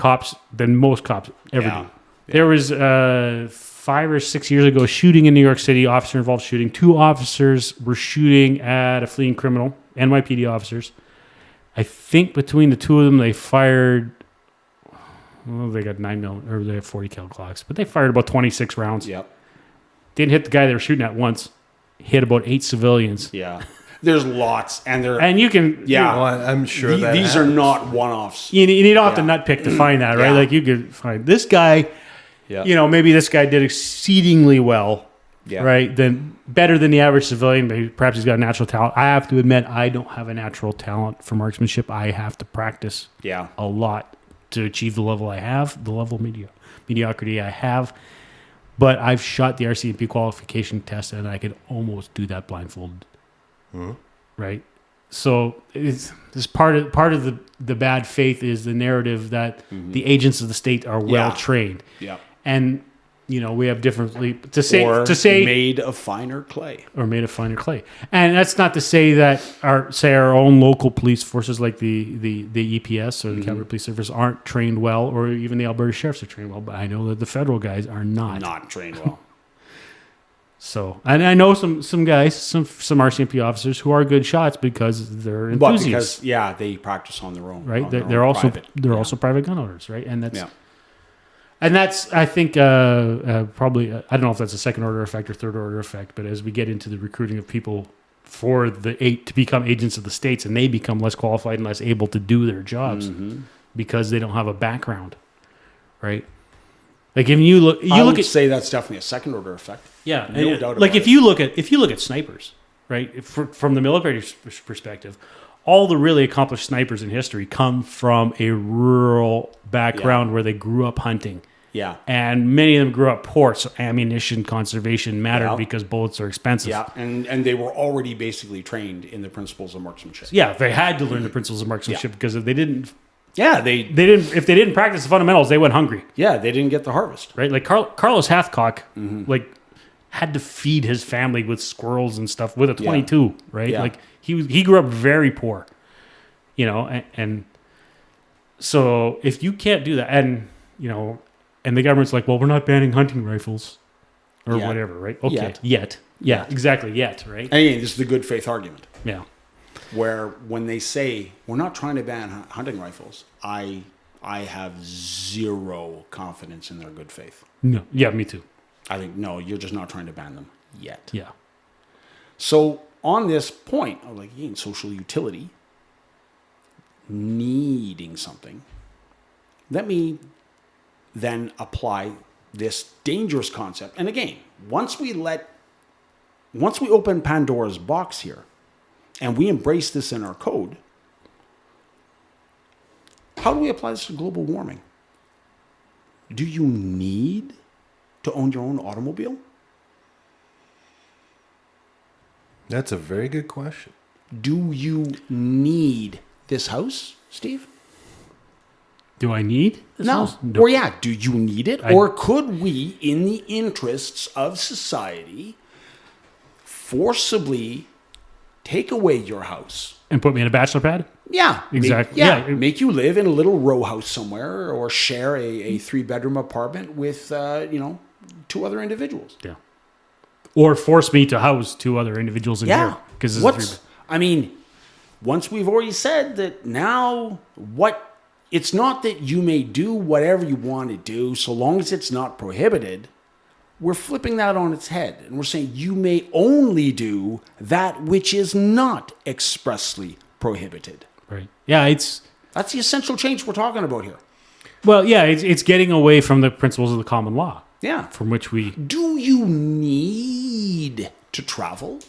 most cops ever do. There was 5 or 6 years ago a shooting in New York City, officer-involved shooting. 2 officers were shooting at a fleeing criminal, NYPD officers. I think between the two of them, they fired... Well, they got 9mm, or they have 40 cal Glocks, but they fired about 26 rounds. Yep. Didn't hit the guy they were shooting at once. Hit about 8 civilians. Yeah. There's lots, and you can. Yeah, well, I'm sure these are not one-offs. You don't have to nitpick to find that, right? Like you could find this guy. Yeah. Maybe this guy did exceedingly well. Yeah. Right. Then better than the average civilian. Maybe perhaps he's got a natural talent. I have to admit, I don't have a natural talent for marksmanship. I have to practice. A lot to achieve the level I have, the level of mediocrity I have. But I've shot the RCMP qualification test, and I could almost do that blindfolded. Mm-hmm. Right. So it's part of the bad faith is the narrative that the agents of the state are well trained. Yeah. And we have differently to say made of finer clay, and that's not to say that our own local police forces like the EPS or the Calgary Police Service aren't trained well, or even the Alberta Sheriffs are trained well. But I know that the federal guys are not trained well. So, and I know some guys, some RCMP officers who are good shots because they're enthusiasts. Because they practice on their own. Right, they're also private gun owners, right, and that's. Yeah. And that's, I think, probably, I don't know if that's a second order effect or third order effect, but as we get into the recruiting of people for to become agents of the states, and they become less qualified and less able to do their jobs because they don't have a background, right? Like if you look, I would say that's definitely a second order effect. Yeah, no doubt about it. If you look at snipers, right, from the military perspective. All the really accomplished snipers in history come from a rural background where they grew up hunting. Yeah. And many of them grew up poor, so ammunition conservation mattered because bullets are expensive. Yeah, and they were already basically trained in the principles of marksmanship. Yeah, they had to learn the principles of marksmanship because if they didn't... Yeah, they didn't. If they didn't practice the fundamentals, they went hungry. Yeah, they didn't get the harvest. Right? Like Carlos Hathcock, had to feed his family with squirrels and stuff with a 22, right? Yeah. Like he grew up very poor, and so if you can't do that, and the government's like, well, we're not banning hunting rifles or whatever, right? Okay, yet. Yeah, exactly, yet, right? And again, this is the good faith argument. Yeah. Where when they say we're not trying to ban hunting rifles, I have zero confidence in their good faith. No, yeah, me too. I think, no, you're just not trying to ban them yet. Yeah. So on this point of social utility, needing something, let me then apply this dangerous concept. And again, once we open Pandora's box here and we embrace this in our code, how do we apply this to global warming? Do you need to own your own automobile? That's a very good question. Do you need this house, Steve? Do I need this house? No. Or do you need it? Or could we, in the interests of society, forcibly take away your house and put me in a bachelor pad? Yeah, exactly. Make you live in a little row house somewhere, or share a 3-bedroom apartment with 2 other individuals. Yeah, or force me to house 2 other individuals in here because once we've already said that now, it's not that you may do whatever you want to do so long as it's not prohibited. We're flipping that on its head, and we're saying you may only do that which is not expressly prohibited. Right. Yeah, that's the essential change we're talking about here. Well, yeah, it's getting away from the principles of the common law. Yeah. From which we... Do you need to travel?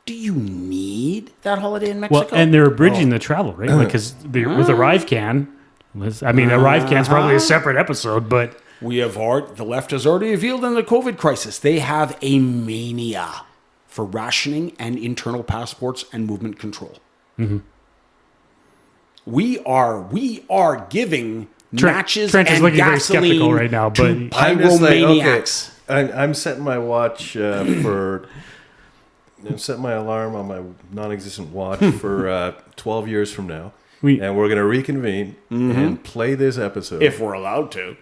Do you need that holiday in Mexico? Well, and they're abridging the travel, right? Because with ArriveCan, ArriveCan's probably a separate episode, but... The left has already revealed in the COVID crisis, they have a mania for rationing and internal passports and movement control. Mm-hmm. We are giving matches Trent and is looking gasoline very skeptical right now, but I'm just like, I'm setting my watch I'm setting my alarm on my non-existent watch for 12 years from now, and we're going to reconvene and play this episode if we're allowed to.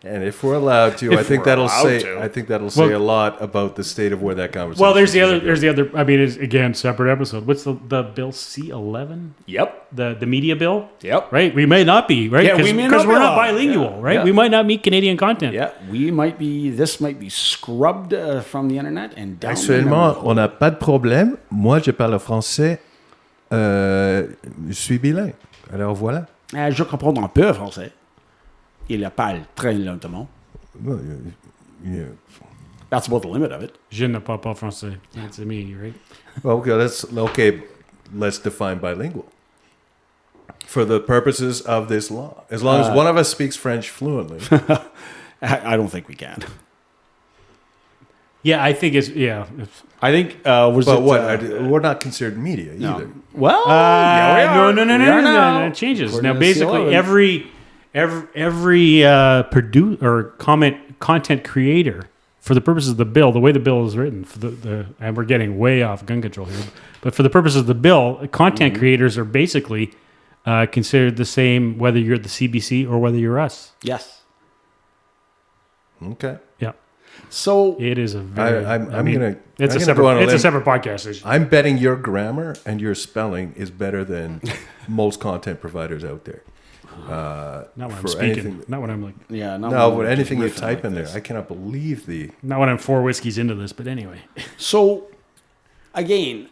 And if we're allowed to, I think that'll say a lot about the state of where that conversation. Well, there's the other. I mean, it's, again, separate episode. What's the bill C11? Yep. The media bill. Yep. Right. We may not be right. Yeah, we may not because be we're not allowed. bilingual. Right. Yeah. We might not meet Canadian content. Yeah. We might be. This might be scrubbed from the internet and down. Actuellement, on n'a pas de problème. Moi, je parle français. Je suis bilingue. Alors voilà. Je comprends un peu français. Il parle très lentement. Well, yeah. That's about the limit of it. Je ne parle pas français. That's me, right? Okay, let's define bilingual. For the purposes of this law. As long as one of us speaks French fluently. I don't think we can. Yeah, I think it's, yeah. I think, we're not considered media either. Well, No, now. it changes. According Now, to basically, C11. every content creator, for the purposes of the bill, the way the bill is written, for and we're getting way off gun control here, but for the purposes of the bill, content creators are basically considered the same whether you're the CBC or whether you're us. Yes. Okay. Yeah. So it is a very. It's a separate podcast. I'm betting your grammar and your spelling is better than most content providers out there. Not when I'm speaking. Not when I'm like. Yeah. But anything you type in there, I cannot believe the. Not when I'm 4 whiskeys into this, but anyway. So, again,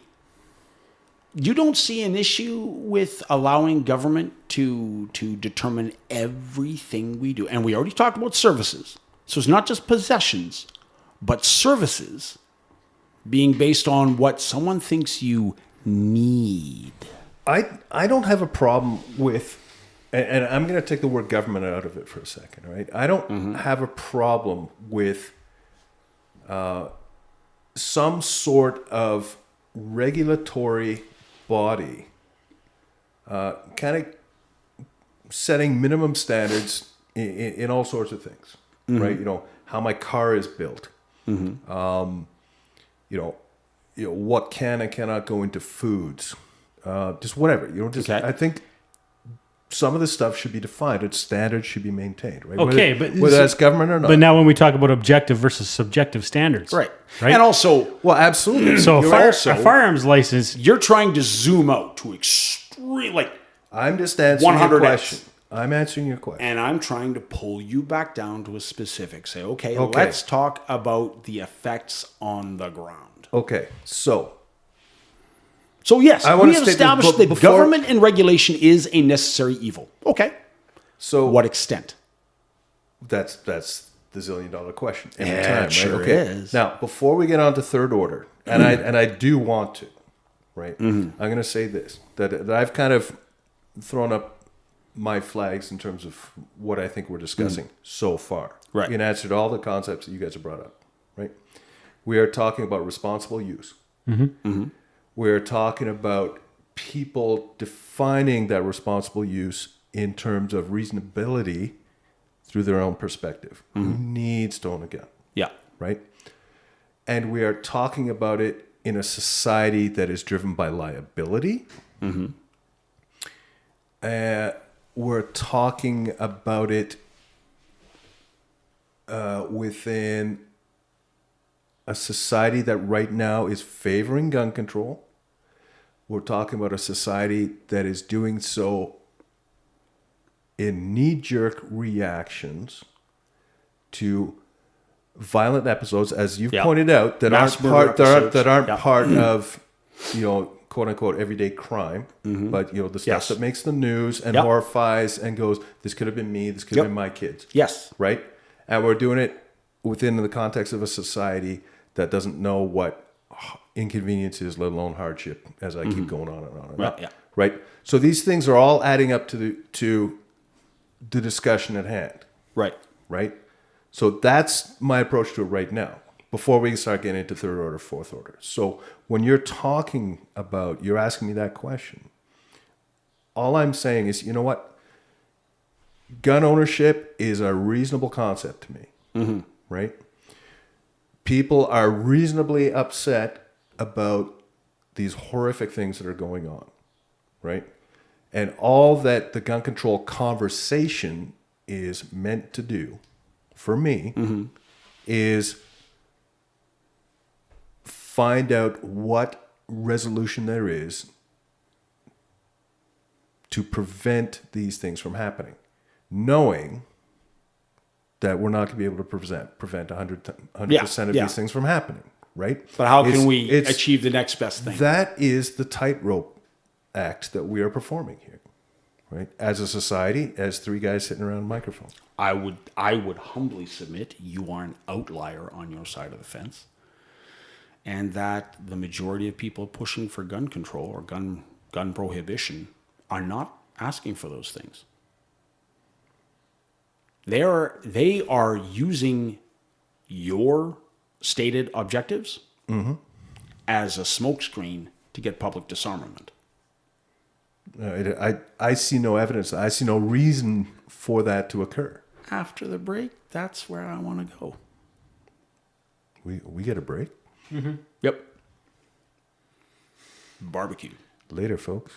you don't see an issue with allowing government to determine everything we do, and we already talked about services. So it's not just possessions, but services being based on what someone thinks you need. I don't have a problem with, and I'm going to take the word government out of it for a second, right? I don't have a problem with some sort of regulatory body kind of setting minimum standards in all sorts of things. Right, how my car is built, what can and cannot go into foods, just whatever, I think some of this stuff should be defined and standards should be maintained, right? Okay, whether that's government or not. But now, when we talk about objective versus subjective standards, right, and also, well, absolutely. So a firearms license, you're trying to zoom out to extreme, like I'm just answering your question. I'm answering your question. And I'm trying to pull you back down to a specific. Say, okay, let's talk about the effects on the ground. Okay, so yes, we have established that government and regulation is a necessary evil. Okay. So what extent? That's the $1,000,000 question. Yeah, it sure is. Now, before we get on to third order, and I do want to, right? I'm going to say this, that I've kind of thrown up my flags in terms of what I think we're discussing so far. Right. In answer to all the concepts that you guys have brought up, right? We are talking about responsible use. We're talking about people defining that responsible use in terms of reasonability through their own perspective. Who needs to own a gun? Yeah. Right? And we are talking about it in a society that is driven by liability. We're talking about it within a society that right now is favoring gun control. We're talking about a society that is doing so in knee-jerk reactions to violent episodes, as you've pointed out, that aren't part of, quote unquote everyday crime, but the stuff that makes the news and horrifies and goes, this could have been me, this could have been my kids. Yes. Right? And we're doing it within the context of a society that doesn't know what inconvenience is, let alone hardship, as I keep going on and on and on. Right? So these things are all adding up to the discussion at hand. Right. Right? So that's my approach to it right now, before we start getting into third order, fourth order. So when you're talking about, you're asking me that question, all I'm saying is, you know what? Gun ownership is a reasonable concept to me, right? People are reasonably upset about these horrific things that are going on, right? And all that the gun control conversation is meant to do for me, is find out what resolution there is to prevent these things from happening, knowing that we're not going to be able to prevent 100% of these things from happening, right? But how can we achieve the next best thing? That is the tightrope act that we are performing here, right? As a society, as three guys sitting around a microphone. I would humbly submit you are an outlier on your side of the fence, and that the majority of people pushing for gun control or gun prohibition are not asking for those things. They are using your stated objectives as a smokescreen to get public disarmament. I see no evidence. I see no reason for that to occur. After the break, that's where I want to go. We get a break? Mm-hmm. Yep. Barbecue. Later, folks.